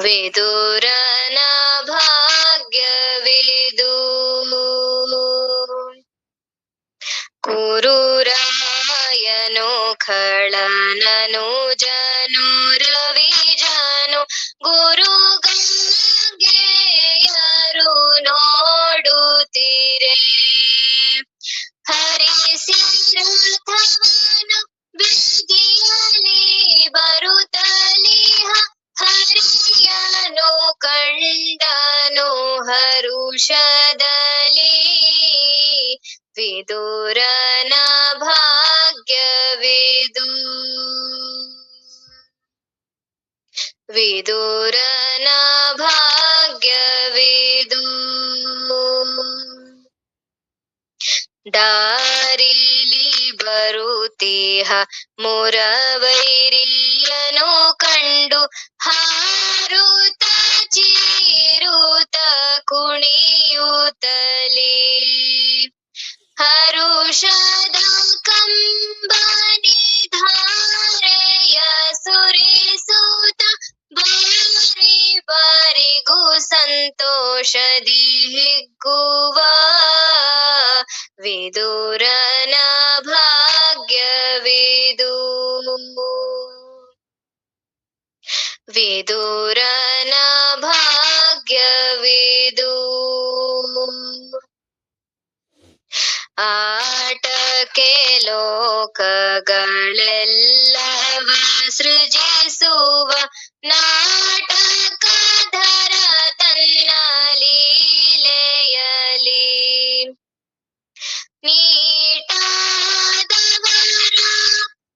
ವಿದುರನ ಭಾಗ್ಯವಿದು. ಕುರುರಾಯನು ಖಳನನು ಜನು ರವಿಜನು ಗುರು ಗಂಗೆಯರು ನೋಡುತ್ತೀರೆ. ಹರಿಸಿರಥವನು ಬೀದಿಯಲ್ಲಿ ಬರುತ್ತಲಿಹ ಹರಿಯನು ಕಂಡನು ಹರುಷದಲ್ಲಿ. ವಿದುರನ ಭಾಗ್ಯವಿದು. ವಿದುರನ ಭಾಗ್ಯವಿದು. ದಾರಿಲಿ ಬರುತ್ತೀಹ ಮುರವೈರಿಯನು ಕಂಡು ಹಾರುತ ಚೀರುತ ಕುಣಿಯುತ್ತಲೇ. ಹರುಷದ ಕಂಬನಿ ಧಾರೆಯ ಸುರಿಸುತ್ತ ಬಾರಿ ಬಾರಿಗೂ ಸಂತೋಷದಿ ಹಿಗ್ಗುವ. ವಿದುರನ ಭಾಗ್ಯವಿದು. ವಿದುರನ ಭಾಗ್ಯವಿದು. ಆಟಕ್ಕೆ ಲೋಕಗಳೆಲ್ಲವ ಸೃಜಿಸುವ ನಾಟಕಧರ ತನ್ನ ಲೀಲೆಯಲಿ. ನೀಟಾದವರ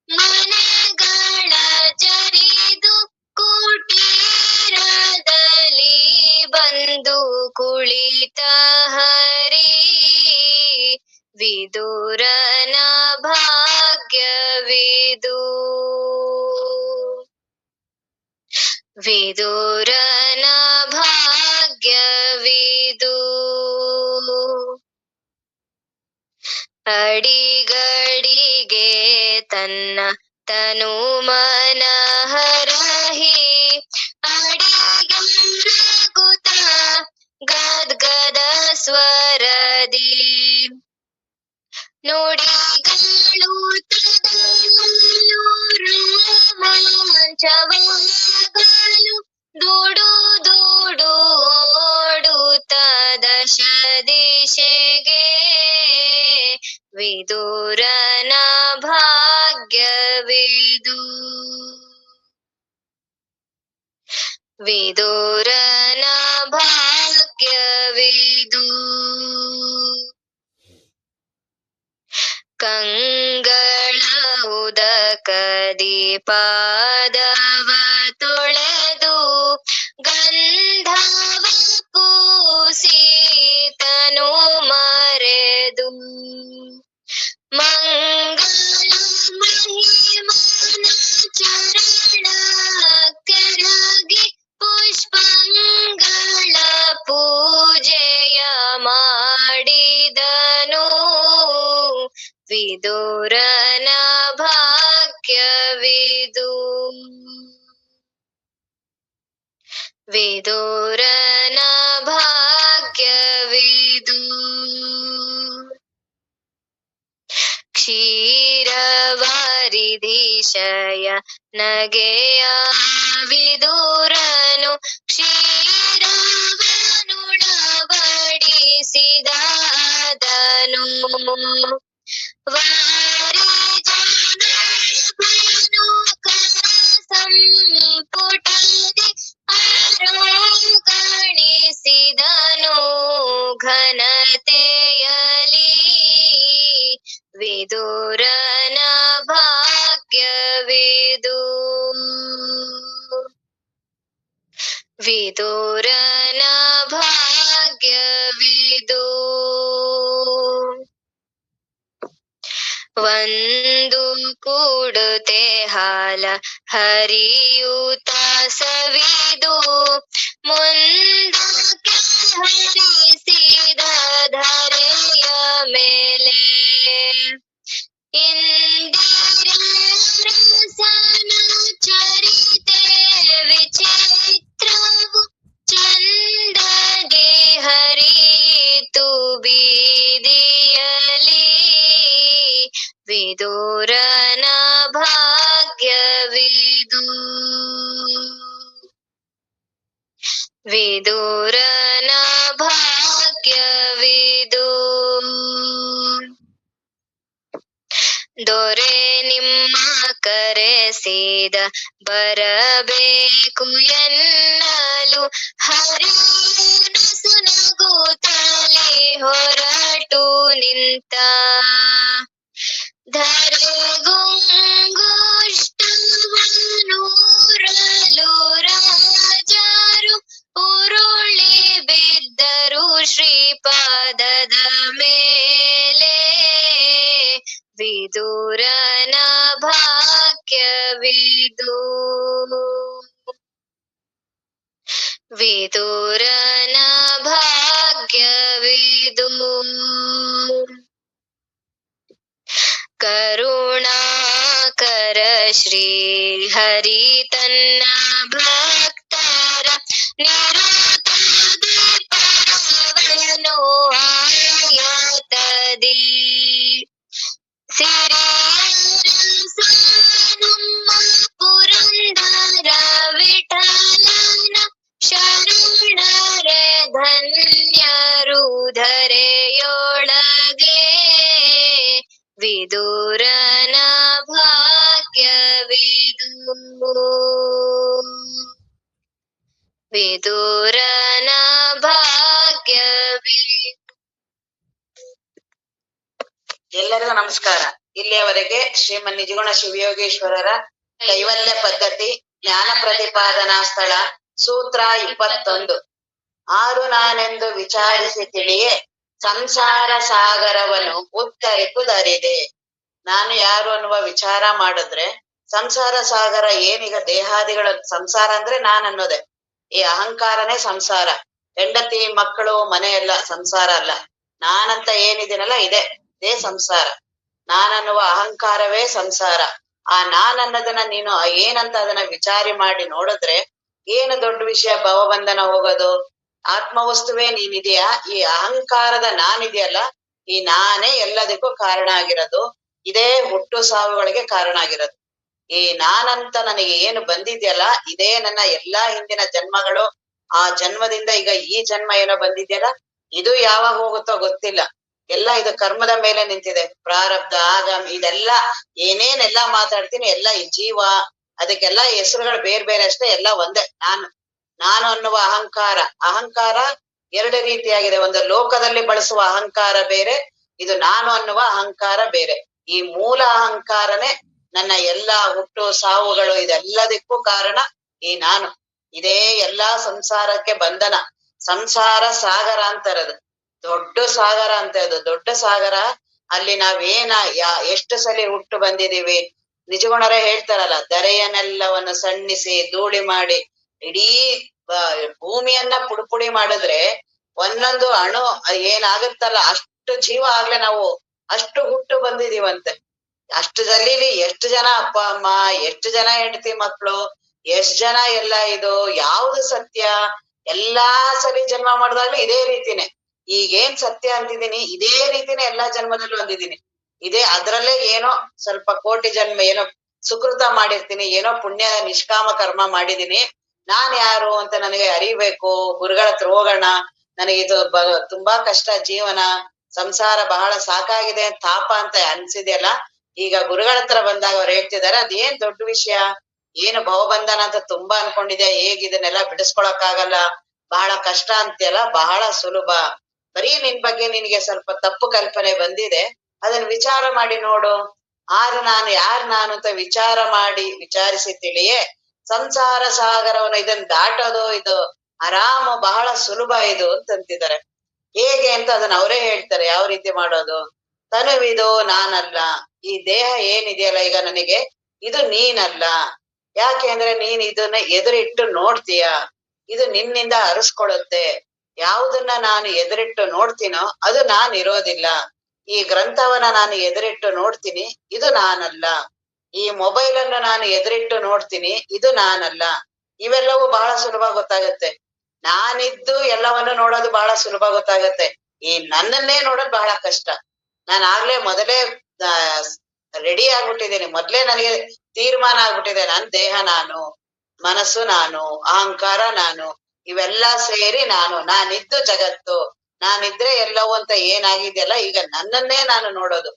ಮನೆಗಳ ಜರಿದು ಕುಟೀರದಲ್ಲಿ ಬಂದು ಕುಳಿತ ಹರಿ. ವಿದುರನ ಭಾಗ್ಯವಿದು. ವಿದುರನ ಭಾಗ್ಯವಿದು. ಅಡಿಗಡಿಗೆ ತನ್ನ ತನು ಮನ ಹರಹಿ ಅಡಿಗರಗುತ ಗದ್ಗದ ಸ್ವರದಿ. ನುಡಿಗಳು ತದಲು ರೋಮಾಂಚವಾಗಲು ದೂಡು ದೂಡು ಓಡುತ್ತ ದಶ ದಿಶೆಗೆ. ವಿದುರನ ಭಾಗ್ಯವಿದು. ವಿದುರನ ಭಾಗ್ಯವಿದು. ಕಂಗಳ ಉದಕದಿ ಪಾದವ ತೊಳೆದು ಗಂಧವ ಪೂಸಿ ತನು ಮರೆದು. ಮಂಗಳ ಮಹಿಮನ ಚರಣ ಕೆರಗಿ ಪುಷ್ಪಂಗಳ ಪೂಜೆಯ ಮಾಡಿದನು. ವಿದುರನ ಭಾಗ್ಯವಿದು. ವಿದುರನ ಭಾಗ್ಯವಿದು. ಕ್ಷೀರವಾರಿಧಿಶಯ ನಗೆಯ ವಿದುರನು ಕ್ಷೀರವನುಣಬಡಿಸಿದನು. ವಾರಿಜನನು ಕರ ಸಂಪುಟದಿ ಆರೋಗಣಿಸಿದನು ಘನತೆಯಲಿ. ವಿದುರನ ಭಾಗ್ಯವಿದು. ವಿದುರನ ಭಾಗ್ಯವಿದು. ಒಂದು ಕೂಡುತ್ತೆ ಹಾಲ ಹರಿಯುತ್ತ ಸವಿದು ಮುಂದಕ್ಕೆ ಹರಿಸಿದ ಧರೆಯ ಮೇಲೆ. ಇಂದಿರಸನ ಚರಿತೆ ವಿಚಿತ್ರ ವಿದುರನ ಭಾಗ್ಯವಿದು. ದೊರೆ ನಿಮ್ಮ ಕರೆಸಿದ ಬರಬೇಕು ಎನ್ನಲು ಹರಿಯನಸು ನಗುತ್ತಲೇ ಹೊರಟು ನಿಂತ. ಧರೆಗುಂಗುಷ್ಟವನೂರಲು ರಾಜರು ಉರುಳಿ ಬಿದ್ದರು ಶ್ರೀಪಾದದ ಮೇಲೆ. ವಿದುರನ ಭಾಗ್ಯವಿದು. ವಿದುರನ ಭಾಗ್ಯವಿದು. ಕರುಣಾಕರ ಶ್ರೀ ಹರಿ ತನ್ನ ಭಕ್ತರ ನಿರುತದಿ ಪರವನು ಆಯತದಿ. ಸಿರಿಯರಸನಮ್ಮ ಪುರಂದರ ವಿಠಲನ ಶರಣರೆ ಧನ್ಯರು ಧರೆಯೊಳಗೆ. ವಿದುರನ ಭಾಗ್ಯವಿದು. ವಿದುರನ ಭಾಗ್ಯವಿದು. ಎಲ್ಲರಿಗೂ ನಮಸ್ಕಾರ. ಇಲ್ಲಿಯವರೆಗೆ ಶ್ರೀಮನ್ ನಿಜಗುಣ ಶಿವಯೋಗೀಶ್ವರರ ಕೈವಲ್ಯ ಪದ್ಧತಿ ಜ್ಞಾನ ಪ್ರತಿಪಾದನಾ ಸ್ಥಳ ಸೂತ್ರ 21 ಆರು ನಾನೆಂದು ವಿಚಾರಿಸಿ ತಿಳಿಯೇ ಸಂಸಾರ ಸಾಗರವನ್ನು ಉತ್ತರಿಸುವುದರಿದೆ. ನಾನು ಯಾರು ಅನ್ನುವ ವಿಚಾರ ಮಾಡಿದ್ರೆ ಸಂಸಾರ ಸಾಗರ ಏನೀಗ ದೇಹಾದಿಗಳ ಸಂಸಾರ ಅಂದ್ರೆ ನಾನ್ ಅನ್ನೋದೆ. ಈ ಅಹಂಕಾರನೇ ಸಂಸಾರ. ಹೆಂಡತಿ ಮಕ್ಕಳು ಮನೆ ಎಲ್ಲ ಸಂಸಾರ ಅಲ್ಲ. ನಾನಂತ ಏನಿದ್ದೀನಲ್ಲ ಇದೇ ಸಂಸಾರ. ನಾನನ್ನುವ ಅಹಂಕಾರವೇ ಸಂಸಾರ. ಆ ನಾನನ್ನೋದನ್ನ ನೀನು ಏನಂತ ಅದನ್ನ ವಿಚಾರ ಮಾಡಿ ನೋಡಿದ್ರೆ ಏನು ದೊಡ್ಡ ವಿಷಯ. ಭವಬಂಧನ ಹೋಗೋದು. ಆತ್ಮವಸ್ತುವೇ ನೀನಿದೆಯಾ. ಈ ಅಹಂಕಾರದ ನಾನಿದೆಯಲ್ಲ, ಈ ನಾನೇ ಎಲ್ಲದಕ್ಕೂ ಕಾರಣ ಆಗಿರೋದು. ಇದೇ ಹುಟ್ಟು ಸಾವುಗಳಿಗೆ ಕಾರಣ ಆಗಿರೋದು. ಈ ನಾನಂತ ನನಗೆ ಏನು ಬಂದಿದೆಯಲ್ಲ, ಇದೇ ನನ್ನ ಎಲ್ಲಾ ಹಿಂದಿನ ಜನ್ಮಗಳು. ಆ ಜನ್ಮದಿಂದ ಈಗ ಈ ಜನ್ಮ ಏನೋ ಬಂದಿದೆಯಲ್ಲ, ಇದು ಯಾವಾಗ ಹೋಗುತ್ತೋ ಗೊತ್ತಿಲ್ಲ. ಎಲ್ಲ ಇದು ಕರ್ಮದ ಮೇಲೆ ನಿಂತಿದೆ. ಪ್ರಾರಬ್ಧ, ಆಗಾಮಿ, ಇದೆಲ್ಲ ಏನೇನೆಲ್ಲಾ ಮಾತಾಡ್ತೀನಿ ಎಲ್ಲ ಈ ಜೀವ. ಅದಕ್ಕೆಲ್ಲ ಹೆಸರುಗಳು ಬೇರೆ ಬೇರೆ ಅಷ್ಟೇ, ಎಲ್ಲ ಒಂದೇ. ನಾನು ಅನ್ನುವ ಅಹಂಕಾರ. ಅಹಂಕಾರ ಎರಡು ರೀತಿಯಾಗಿದೆ. ಒಂದು ಲೋಕದಲ್ಲಿ ಬಳಸುವ ಅಹಂಕಾರ ಬೇರೆ, ಇದು ನಾನು ಅನ್ನುವ ಅಹಂಕಾರ ಬೇರೆ. ಈ ಮೂಲ ಅಹಂಕಾರನೇ ನನ್ನ ಎಲ್ಲಾ ಹುಟ್ಟು ಸಾವುಗಳು ಇದೆಲ್ಲದಕ್ಕೂ ಕಾರಣ ಈ ನಾನು. ಇದೇ ಎಲ್ಲಾ ಸಂಸಾರಕ್ಕೆ ಬಂಧನ. ಸಂಸಾರ ಸಾಗರ ಅಂತಾರದು. ದೊಡ್ಡ ಸಾಗರ ಅಂತ. ಅದು ದೊಡ್ಡ ಸಾಗರ. ಅಲ್ಲಿ ಎಷ್ಟು ಸಲಿ ಹುಟ್ಟು ಬಂದಿದೀವಿ. ನಿಜಗುಣರೇ ಹೇಳ್ತಾರಲ್ಲ, ಧರೆಯನ್ನೆಲ್ಲವನ್ನು ಸಣ್ಣಿಸಿ ಧೂಳಿ ಮಾಡಿ ಇಡೀ ಭೂಮಿಯನ್ನ ಪುಡಿ ಮಾಡಿದ್ರೆ ಒಂದೊಂದು ಅಣು ಏನಾಗುತ್ತಲ್ಲ ಅಷ್ಟು ಜೀವ ಆಗ್ಲೇ ನಾವು ಅಷ್ಟು ಹುಟ್ಟು ಬಂದಿದೀವಂತೆ. ಅಷ್ಟು ಜಲೀಲಿ ಎಷ್ಟು ಜನ ಅಪ್ಪ ಅಮ್ಮ, ಎಷ್ಟು ಜನ ಹೆಂಡತಿ ಮಕ್ಕಳು, ಎಷ್ಟ್ ಜನ ಎಲ್ಲ. ಇದು ಯಾವ್ದು ಸತ್ಯ? ಎಲ್ಲಾ ಸರಿ ಜನ್ಮ ಮಾಡಿದಾಗ್ಲೂ ಇದೇ ರೀತಿನೇ. ಈಗೇನ್ ಸತ್ಯ ಅಂತಿದ್ದೀನಿ ಇದೇ ರೀತಿನೇ ಎಲ್ಲಾ ಜನ್ಮದಲ್ಲೂ ಅಂದಿದ್ದೀನಿ. ಇದೇ ಅದ್ರಲ್ಲೇ ಏನೋ ಸ್ವಲ್ಪ ಕೋಟಿ ಜನ್ಮ ಏನೋ ಸುಕೃತ ಮಾಡಿರ್ತೀನಿ, ಏನೋ ಪುಣ್ಯ ನಿಷ್ಕಾಮ ಕರ್ಮ ಮಾಡಿದೀನಿ. ನಾನ್ ಯಾರು ಅಂತ ನನಗೆ ಅರಿಬೇಕು. ಗುರುಗಳ ಹತ್ರ ಹೋಗೋಣ. ನನಗಿದು ತುಂಬಾ ಕಷ್ಟ ಜೀವನ, ಸಂಸಾರ ಬಹಳ ಸಾಕಾಗಿದೆ ತಾಪ ಅಂತ ಅನ್ಸಿದೆಯಲ್ಲ. ಈಗ ಗುರುಗಳ ಹತ್ರ ಬಂದಾಗ ಅವ್ರು ಹೇಳ್ತಿದಾರೆ ಅದೇನ್ ದೊಡ್ಡ ವಿಷಯ, ಏನು ಭವಬಂಧನ ಅಂತ ತುಂಬಾ ಅನ್ಕೊಂಡಿದ್ಯಾ, ಇದನ್ನೆಲ್ಲ ಬಿಡಿಸ್ಕೊಳಕ್ಕಾಗಲ್ಲ, ಬಹಳ ಕಷ್ಟ ಅಂತೆಲ್ಲ, ಬಹಳ ಸುಲಭ. ಬರೀ ನಿನ್ ಬಗ್ಗೆ ನಿನ್ಗೆ ಸ್ವಲ್ಪ ತಪ್ಪು ಕಲ್ಪನೆ ಬಂದಿದೆ, ಅದನ್ನ ವಿಚಾರ ಮಾಡಿ ನೋಡು. ಯಾರು ನಾನು ಅಂತ ವಿಚಾರಿಸಿ ತಿಳಿಯೇ ಸಂಸಾರ ಸಾಗರವನ್ನು ಇದನ್ನ ದಾಟೋದು ಇದು ಆರಾಮ, ಬಹಳ ಸುಲಭ ಇದು ಅಂತಂತಿದ್ದಾರೆ. ಹೇಗೆ ಅಂತ ಅದನ್ನ ಅವರೇ ಹೇಳ್ತಾರೆ ಯಾವ ರೀತಿ ಮಾಡೋದು. ತನುವಿದು ನಾನಲ್ಲ. ಈ ದೇಹ ಏನಿದೆಯಲ್ಲ ಈಗ ನನಗೆ, ಇದು ನೀನಲ್ಲ. ಯಾಕೆ ಅಂದ್ರೆ ನೀನ್ ಇದನ್ನ ಎದುರಿಟ್ಟು ನೋಡ್ತೀಯ, ಇದು ನಿನ್ನಿಂದ ಅರಿಸ್ಕೊಳುತ್ತೆ. ಯಾವುದನ್ನ ನಾನು ಎದುರಿಟ್ಟು ನೋಡ್ತೀನೋ ಅದು ನಾನ್ ಇರೋದಿಲ್ಲ. ಈ ಗ್ರಂಥವನ್ನ ನಾನು ಎದುರಿಟ್ಟು ನೋಡ್ತೀನಿ, ಇದು ನಾನಲ್ಲ. ಈ ಮೊಬೈಲ್ ಅನ್ನು ನಾನು ಎದುರಿಟ್ಟು ನೋಡ್ತೀನಿ, ಇದು ನಾನಲ್ಲ. ಇವೆಲ್ಲವೂ ಬಹಳ ಸುಲಭ ಗೊತ್ತಾಗತ್ತೆ. ನಾನಿದ್ದು ಎಲ್ಲವನ್ನು ನೋಡೋದು ಬಹಳ ಸುಲಭ ಗೊತ್ತಾಗತ್ತೆ. ಈ ನನ್ನನ್ನೇ ನೋಡೋದು ಬಹಳ ಕಷ್ಟ. ನಾನು ಮೊದಲೇ ರೆಡಿ ಆಗ್ಬಿಟ್ಟಿದ್ದೇನೆ. ಮೊದ್ಲೇ ನನಗೆ ತೀರ್ಮಾನ ಆಗ್ಬಿಟ್ಟಿದೆ, ನನ್ ದೇಹ ನಾನು, ಮನಸ್ಸು ನಾನು, ಅಹಂಕಾರ ನಾನು, ಇವೆಲ್ಲ ಸೇರಿ ನಾನಿದ್ದು ಜಗತ್ತು, ನಾನಿದ್ರೆ ಎಲ್ಲವೂ ಅಂತ ಏನಾಗಿದೆಯಲ್ಲ, ಈಗ ನನ್ನನ್ನೇ ನಾನು ನೋಡೋದು.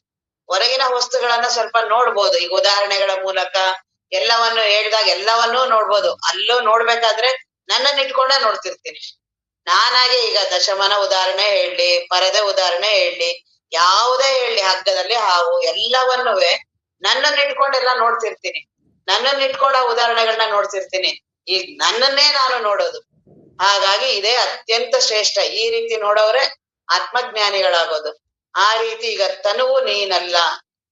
ಹೊರಗಿನ ವಸ್ತುಗಳನ್ನ ಸ್ವಲ್ಪ ನೋಡ್ಬೋದು, ಈಗ ಉದಾಹರಣೆಗಳ ಮೂಲಕ ಎಲ್ಲವನ್ನು ಹೇಳಿದಾಗ ಎಲ್ಲವನ್ನೂ ನೋಡ್ಬೋದು. ಅಲ್ಲೂ ನೋಡ್ಬೇಕಾದ್ರೆ ನನ್ನನ್ನ ಇಟ್ಕೊಂಡ ನೋಡ್ತಿರ್ತೀನಿ. ನಾನಾಗೆ ಈಗ ದಶಮನ ಉದಾಹರಣೆ ಹೇಳಿ, ಪರದೆ ಉದಾಹರಣೆ ಹೇಳಿ, ಯಾವುದೇ ಹೇಳಿ, ಹಗ್ಗದಲ್ಲಿ ಹಾವು, ಎಲ್ಲವನ್ನೂ ನನ್ನನ್ನ ಇಟ್ಕೊಂಡೆಲ್ಲ ನೋಡ್ತಿರ್ತೀನಿ. ನನ್ನನ್ನ ಇಟ್ಕೊಂಡ ಉದಾಹರಣೆಗಳನ್ನ ನೋಡ್ತಿರ್ತೀನಿ. ಈಗ ನನ್ನನ್ನೇ ನಾನು ನೋಡೋದು. ಹಾಗಾಗಿ ಇದೇ ಅತ್ಯಂತ ಶ್ರೇಷ್ಠ. ಈ ರೀತಿ ನೋಡೋರೆ ಆತ್ಮಜ್ಞಾನಿಗಳಾಗೋದು. ಆ ರೀತಿ ಈಗ ತನುವು ನೀನಲ್ಲ.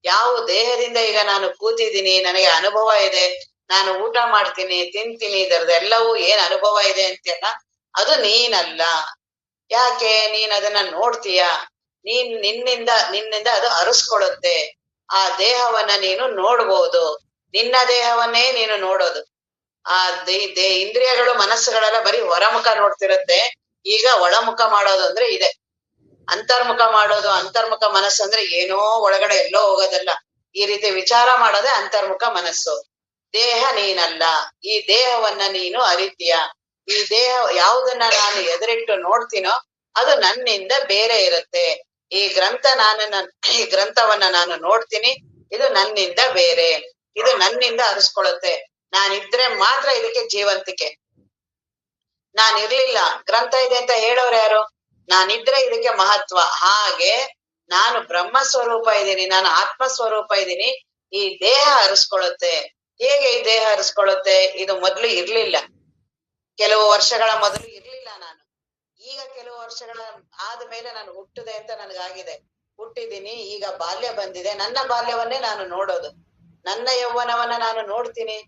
ಯಾವ ದೇಹದಿಂದ ಈಗ ನಾನು ಕೂತಿದ್ದೀನಿ, ನನಗೆ ಅನುಭವ ಇದೆ, ನಾನು ಊಟ ಮಾಡ್ತೀನಿ, ತಿಂತೀನಿ, ಇದರದೆಲ್ಲವೂ ಏನ್ ಅನುಭವ ಇದೆ ಅಂತೆಲ್ಲ, ಅದು ನೀನಲ್ಲ. ಯಾಕೆ? ನೀನ್ ಅದನ್ನ ನೋಡ್ತೀಯ. ನಿನ್ನಿಂದ ಅದು ಅರಸ್ಕೊಳ್ಳುತ್ತೆ. ಆ ದೇಹವನ್ನ ನೀನು ನೋಡ್ಬೋದು. ನಿನ್ನ ದೇಹವನ್ನೇ ನೀನು ನೋಡೋದು. ಆ ಇಂದ್ರಿಯಗಳು, ಮನಸ್ಸುಗಳೆಲ್ಲ ಬರೀ ಹೊರಮುಖ ನೋಡ್ತಿರುತ್ತೆ. ಈಗ ಒಳಮುಖ ಮಾಡೋದು ಅಂದ್ರೆ ಇದೆ. ಅಂತರ್ಮುಖ ಮಾಡೋದು, ಅಂತರ್ಮುಖ ಮನಸ್ಸು ಅಂದ್ರೆ ಏನೋ ಒಳಗಡೆ ಎಲ್ಲೋ ಹೋಗೋದಲ್ಲ. ಈ ರೀತಿ ವಿಚಾರ ಮಾಡೋದೇ ಅಂತರ್ಮುಖ ಮನಸ್ಸು. ದೇಹ ನೀನಲ್ಲ. ಈ ದೇಹವನ್ನ ನೀನು ಅರಿತೀಯ. ಈ ದೇಹ ಯಾವುದನ್ನ ನಾನು ಎದುರಿಟ್ಟು ನೋಡ್ತೀನೋ ಅದು ನನ್ನಿಂದ ಬೇರೆ ಇರುತ್ತೆ. ಈ ಗ್ರಂಥವನ್ನ ನಾನು ನೋಡ್ತೀನಿ, ಇದು ನನ್ನಿಂದ ಬೇರೆ, ಇದು ನನ್ನಿಂದ ಅರಿಸ್ಕೊಳ್ಳುತ್ತೆ. ನಾನಿದ್ರೆ ಮಾತ್ರ ಇದಕ್ಕೆ ಜೀವಂತಿಕೆ. ನಾನಿರ್ಲಿಲ್ಲ, ಗ್ರಂಥ ಇದೆ ಅಂತ ಹೇಳೋರು ಯಾರು? ನಾನಿದ್ರೆ ಇದಕ್ಕೆ ಮಹತ್ವ. ಹಾಗೆ ನಾನು ಬ್ರಹ್ಮ ಸ್ವರೂಪ ಇದ್ದೀನಿ, ನಾನು ಆತ್ಮ ಸ್ವರೂಪ ಇದ್ದೀನಿ. ಈ ದೇಹ ಹರಿಸ್ಕೊಳ್ಳುತ್ತೆ. ಹೇಗೆ ಈ ದೇಹ ಹರಿಸ್ಕೊಳ್ಳುತ್ತೆ? ಇದು ಮೊದ್ಲು ಇರ್ಲಿಲ್ಲ. ಕೆಲವು ವರ್ಷಗಳ ಮೊದಲು ಇರ್ಲಿಲ್ಲ ನಾನು. ಈಗ ಕೆಲವು ವರ್ಷಗಳ ಆದ್ಮೇಲೆ ನಾನು ಹುಟ್ಟಿದೆ ಅಂತ ನನಗಾಗಿದೆ. ಹುಟ್ಟಿದ್ದೀನಿ, ಈಗ ಬಾಲ್ಯ ಬಂದಿದೆ. ನನ್ನ ಬಾಲ್ಯವನ್ನೇ ನಾನು ನೋಡೋದು. ನನ್ನ ಯೌವನವನ್ನ ನಾನು ನೋಡ್ತೀನಿ.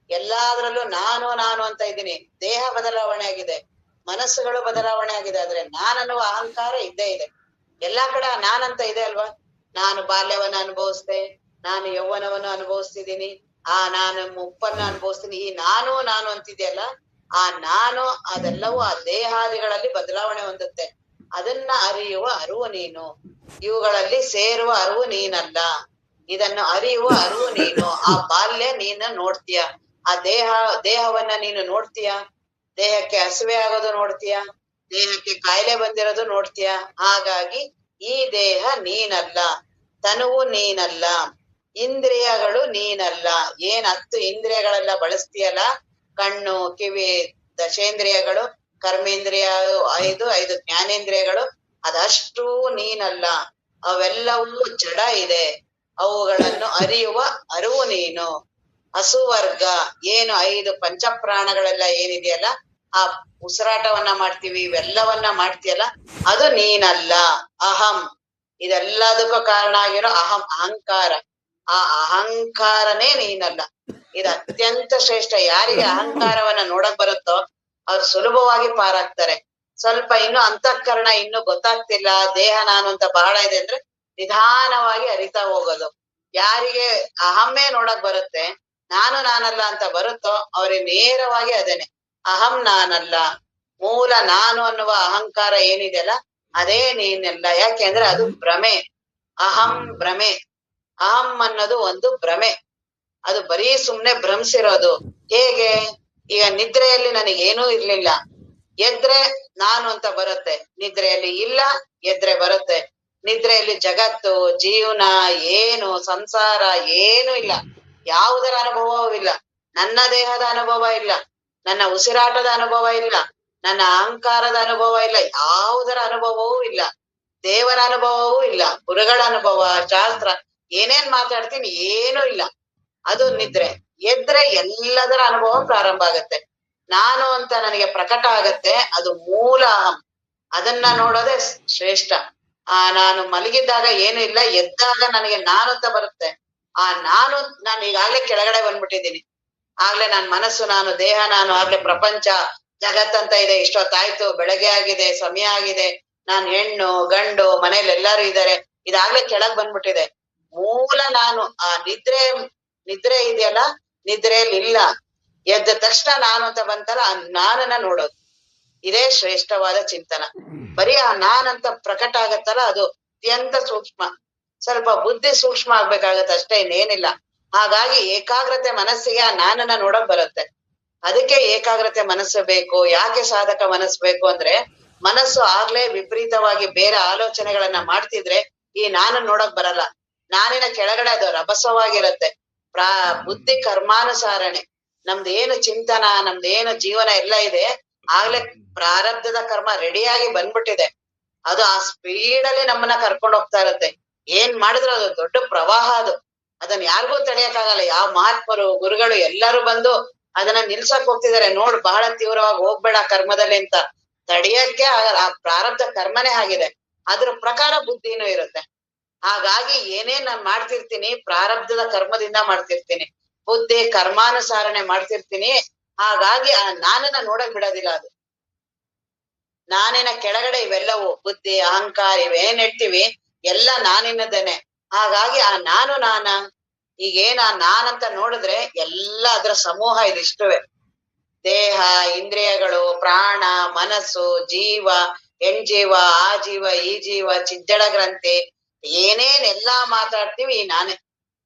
ಎಲ್ಲಾದ್ರಲ್ಲೂ ನಾನು ಅಂತ ಇದ್ದೀನಿ. ದೇಹ ಬದಲಾವಣೆ ಆಗಿದೆ, ಮನಸ್ಸುಗಳು ಬದಲಾವಣೆ ಆಗಿದೆ, ಆದ್ರೆ ನಾನನ್ನುವ ಅಹಂಕಾರ ಇದ್ದೇ ಇದೆ. ಎಲ್ಲಾ ಕಡೆ ನಾನಂತ ಇದೆ ಅಲ್ವಾ? ನಾನು ಬಾಲ್ಯವನ್ನ ಅನುಭವಿಸ್ದೆ, ನಾನು ಯೌವನವನ್ನು ಅನುಭವಿಸ್ತಿದ್ದೀನಿ, ನಾನು ಮುಪ್ಪನ್ನ ಅನುಭವಿಸ್ತೀನಿ. ಈ ನಾನು ಅಂತಿದೆಯಲ್ಲ, ಆ ನಾನು ಅದೆಲ್ಲವೂ ಆ ದೇಹಾದಿಗಳಲ್ಲಿ ಬದಲಾವಣೆ ಹೊಂದುತ್ತೆ. ಅದನ್ನ ಅರಿಯುವ ಅರಿವು ನೀನು. ಇವುಗಳಲ್ಲಿ ಸೇರುವ ಅರಿವು ನೀನಲ್ಲ. ಇದನ್ನು ಅರಿಯುವ ಅರಿವು ನೀನು. ಆ ಬಾಲ್ಯ ನೀನು ನೋಡ್ತೀಯ, ಆ ದೇಹವನ್ನ ನೀನು ನೋಡ್ತೀಯ, ದೇಹಕ್ಕೆ ಹಸಿವೆ ಆಗೋದು ನೋಡ್ತೀಯ, ದೇಹಕ್ಕೆ ಕಾಯಿಲೆ ಬಂದಿರೋದು ನೋಡ್ತೀಯ. ಹಾಗಾಗಿ ಈ ದೇಹ ನೀನಲ್ಲ, ತನುವು ನೀನಲ್ಲ, ಇಂದ್ರಿಯಗಳು ನೀನಲ್ಲ. 10 ಇಂದ್ರಿಯಗಳೆಲ್ಲ ಬಳಸ್ತೀಯಲ್ಲ, ಕಣ್ಣು, ಕಿವಿ, ದಶೇಂದ್ರಿಯಗಳು, ಕರ್ಮೇಂದ್ರಿಯ 5 ಜ್ಞಾನೇಂದ್ರಿಯಗಳು, ಅದಷ್ಟು ನೀನಲ್ಲ. ಅವೆಲ್ಲವೂ ಜಡ ಇದೆ. ಅವುಗಳನ್ನು ಅರಿಯುವ ಅರಿವು ನೀನು. ಹಸುವರ್ಗ 5 ಪಂಚಪ್ರಾಣಗಳೆಲ್ಲ ಏನಿದೆಯಲ್ಲ, ಆ ಉಸಿರಾಟವನ್ನ ಮಾಡ್ತೀವಿ, ಇವೆಲ್ಲವನ್ನ ಮಾಡ್ತೀಯಲ್ಲ, ಅದು ನೀನಲ್ಲ. ಅಹಂ, ಇದೆಲ್ಲದಕ್ಕೂ ಕಾರಣ ಆಗಿರೋ ಅಹಂಕಾರ. ಆ ಅಹಂಕಾರನೇ ನೀನಲ್ಲ. ಇದು ಅತ್ಯಂತ ಶ್ರೇಷ್ಠ. ಯಾರಿಗೆ ಅಹಂಕಾರವನ್ನ ನೋಡಕ್ ಬರುತ್ತೋ ಅವ್ರು ಸುಲಭವಾಗಿ ಪಾರಾಗ್ತಾರೆ. ಸ್ವಲ್ಪ ಇನ್ನು ಅಂತಃಕರಣ ಇನ್ನು ಗೊತ್ತಾಗ್ತಿಲ್ಲ, ದೇಹ ನಾನು ಅಂತ ಬಹಳ ಇದೆ ಅಂದ್ರೆ ನಿಧಾನವಾಗಿ ಅರಿತಾ ಹೋಗೋದು. ಯಾರಿಗೆ ಅಹಮ್ಮೇ ನೋಡಕ್ ಬರುತ್ತೆ, ನಾನಲ್ಲ ಅಂತ ಬರುತ್ತೋ ಅವ್ರಿಗೆ ನೇರವಾಗಿ ಅದೇನೆ ಅಹಂ ನಾನಲ್ಲ. ಮೂಲ ನಾನು ಅನ್ನುವ ಅಹಂಕಾರ ಏನಿದೆಯಲ್ಲ, ಅದೇ ನೀನೆಲ್ಲ. ಯಾಕೆಂದ್ರೆ ಅದು ಭ್ರಮೆ. ಅಹಂ ಭ್ರಮೆ. ಅಹಂ ಅನ್ನೋದು ಒಂದು ಭ್ರಮೆ. ಅದು ಬರೀ ಸುಮ್ನೆ ಭ್ರಮಿಸಿರೋದು. ಹೇಗೆ? ಈಗ ನಿದ್ರೆಯಲ್ಲಿ ನನಗೇನೂ ಇರ್ಲಿಲ್ಲ, ಎದ್ರೆ ನಾನು ಅಂತ ಬರುತ್ತೆ. ನಿದ್ರೆಯಲ್ಲಿ ಇಲ್ಲ, ಎದ್ರೆ ಬರುತ್ತೆ. ನಿದ್ರೆಯಲ್ಲಿ ಜಗತ್ತು, ಜೀವನ, ಏನು ಸಂಸಾರ ಏನೂ ಇಲ್ಲ. ಯಾವುದರ ಅನುಭವವೂ ಇಲ್ಲ. ನನ್ನ ದೇಹದ ಅನುಭವ ಇಲ್ಲ, ನನ್ನ ಉಸಿರಾಟದ ಅನುಭವ ಇಲ್ಲ, ನನ್ನ ಅಹಂಕಾರದ ಅನುಭವ ಇಲ್ಲ, ಯಾವುದರ ಅನುಭವವೂ ಇಲ್ಲ. ದೇವರ ಅನುಭವವೂ ಇಲ್ಲ, ಗುರುಗಳ ಅನುಭವ, ಶಾಸ್ತ್ರ ಏನೇನ್ ಮಾತಾಡ್ತೀನಿ ಏನೂ ಇಲ್ಲ. ಅದು ನಿದ್ರೆ. ಎದ್ರೆ ಎಲ್ಲದರ ಅನುಭವ ಪ್ರಾರಂಭ ಆಗತ್ತೆ. ನಾನು ಅಂತ ನನಗೆ ಪ್ರಕಟ ಆಗತ್ತೆ. ಅದು ಮೂಲ ಅಹಂ. ಅದನ್ನ ನೋಡೋದೇ ಶ್ರೇಷ್ಠ. ನಾನು ಮಲಗಿದ್ದಾಗ ಏನು ಇಲ್ಲ, ಎದ್ದಾಗ ನನಗೆ ನಾನು ಅಂತ ಬರುತ್ತೆ. ನಾನು ಈಗಾಗ್ಲೇ ಕೆಳಗಡೆ ಬಂದ್ಬಿಟ್ಟಿದ್ದೀನಿ. ಆಗ್ಲೇ ನನ್ ಮನಸ್ಸು ನಾನು, ದೇಹ ನಾನು, ಆಗ್ಲೇ ಪ್ರಪಂಚ ಜಗತ್ತಂತ ಇದೆ. ಇಷ್ಟೊತ್ತಾಯ್ತು, ಬೆಳಗ್ಗೆ ಆಗಿದೆ, ಸಮಯ ಆಗಿದೆ, ನಾನ್ ಹೆಣ್ಣು ಗಂಡು, ಮನೇಲಿ ಎಲ್ಲಾರು ಇದ್ದಾರೆ, ಇದಾಗ್ಲೇ ಕೆಳಗ್ ಬಂದ್ಬಿಟ್ಟಿದೆ. ಮೂಲ ನಾನು ಆ ನಿದ್ರೆ ಇದೆಯಲ್ಲ, ನಿದ್ರೆಯಲ್ಲಿ ಇಲ್ಲ. ಎದ್ದ ತಕ್ಷಣ ನಾನು ಅಂತ ಬಂತಲ್ಲ, ಆ ನಾನನ್ನ ನೋಡೋದು. ಇದೇ ಶ್ರೇಷ್ಠವಾದ ಚಿಂತನ. ಬರೀ ಆ ನಾನಂತ ಪ್ರಕಟ ಆಗತ್ತಲ್ಲ, ಅದು ಅತ್ಯಂತ ಸೂಕ್ಷ್ಮ. ಸ್ವಲ್ಪ ಬುದ್ಧಿ ಸೂಕ್ಷ್ಮ ಆಗ್ಬೇಕಾಗತ್ತೆ ಅಷ್ಟೇ, ಇನ್ನೇನಿಲ್ಲ. ಹಾಗಾಗಿ ಏಕಾಗ್ರತೆ ಮನಸ್ಸಿಗೆ ಆ ನಾನನ್ನ ನೋಡಕ್ ಬರುತ್ತೆ. ಅದಕ್ಕೆ ಏಕಾಗ್ರತೆ ಮನಸ್ಸು ಬೇಕು. ಯಾಕೆ ಸಾಧಕ ಮನಸ್ಸು ಬೇಕು ಅಂದ್ರೆ, ಮನಸ್ಸು ಆಗ್ಲೇ ವಿಪರೀತವಾಗಿ ಬೇರೆ ಆಲೋಚನೆಗಳನ್ನ ಮಾಡ್ತಿದ್ರೆ ಈ ನಾನು ನೋಡಕ್ ಬರಲ್ಲ. ನಾನಿನ ಕೆಳಗಡೆ ಅದು ರಭಸವಾಗಿರತ್ತೆ. ಬುದ್ಧಿ ಕರ್ಮಾನುಸಾರಣೆ. ನಮ್ದು ಏನು ಚಿಂತನ, ನಮ್ದು ಏನು ಜೀವನ ಎಲ್ಲ ಇದೆ, ಆಗ್ಲೇ ಪ್ರಾರಬ್ಧದ ಕರ್ಮ ರೆಡಿಯಾಗಿ ಬಂದ್ಬಿಟ್ಟಿದೆ. ಅದು ಆ ಸ್ಪೀಡಲ್ಲಿ ನಮ್ಮನ್ನ ಕರ್ಕೊಂಡು ಹೋಗ್ತಾ ಇರತ್ತೆ. ಏನ್ ಮಾಡಿದ್ರು ಅದು ದೊಡ್ಡ ಪ್ರವಾಹ. ಅದನ್ನ ಯಾರಿಗೂ ತಡೆಯಕ್ಕಾಗಲ್ಲ. ಯಾವ ಮಹಾತ್ಮರು ಗುರುಗಳು ಎಲ್ಲರೂ ಬಂದು ಅದನ್ನ ನಿಲ್ಸಕ್ ಹೋಗ್ತಿದಾರೆ. ನೋಡ್, ಬಹಳ ತೀವ್ರವಾಗಿ ಹೋಗ್ಬೇಡ ಕರ್ಮದಲ್ಲಿ ಅಂತ. ತಡೆಯಕ್ಕೆ ಆಗಲ್ಲ. ಆ ಪ್ರಾರಬ್ಧ ಕರ್ಮನೇ ಆಗಿದೆ. ಅದ್ರ ಪ್ರಕಾರ ಬುದ್ಧಿನೂ ಇರುತ್ತೆ. ಹಾಗಾಗಿ ಏನೇನ್ ನಾನ್ ಮಾಡ್ತಿರ್ತೀನಿ ಪ್ರಾರಬ್ಧದ ಕರ್ಮದಿಂದ ಮಾಡ್ತಿರ್ತೀನಿ. ಬುದ್ಧಿ ಕರ್ಮಾನುಸಾರಣೆ ಮಾಡ್ತಿರ್ತೀನಿ. ಹಾಗಾಗಿ ಆ ನಾನನ್ನ ನೋಡಕ್ ಬಿಡೋದಿಲ್ಲ. ಅದು ನಾನಿನ ಕೆಳಗಡೆ ಇವೆಲ್ಲವೂ ಬುದ್ಧಿ ಅಹಂಕಾರ ಇವೇನ್ ಹೇಳ್ತೀವಿ ಎಲ್ಲ ನಾನಿನದೇನೆ. ಹಾಗಾಗಿ ಆ ನಾನು ಈಗೇನ ನಾನಂತ ನೋಡಿದ್ರೆ ಎಲ್ಲ ಅದ್ರ ಸಮೂಹ ಇದಿಷ್ಟುವೆ. ದೇಹ, ಇಂದ್ರಿಯಗಳು, ಪ್ರಾಣ, ಮನಸ್ಸು, ಜೀವ, ಹೆಣ್ಜೀವ, ಆ ಜೀವ, ಈ ಜೀವ, ಚಿಜ್ಜಡ ಗ್ರಂಥಿ, ಏನೇನ್ ಎಲ್ಲಾ ಮಾತಾಡ್ತೀವಿ ಈ ನಾನೇ.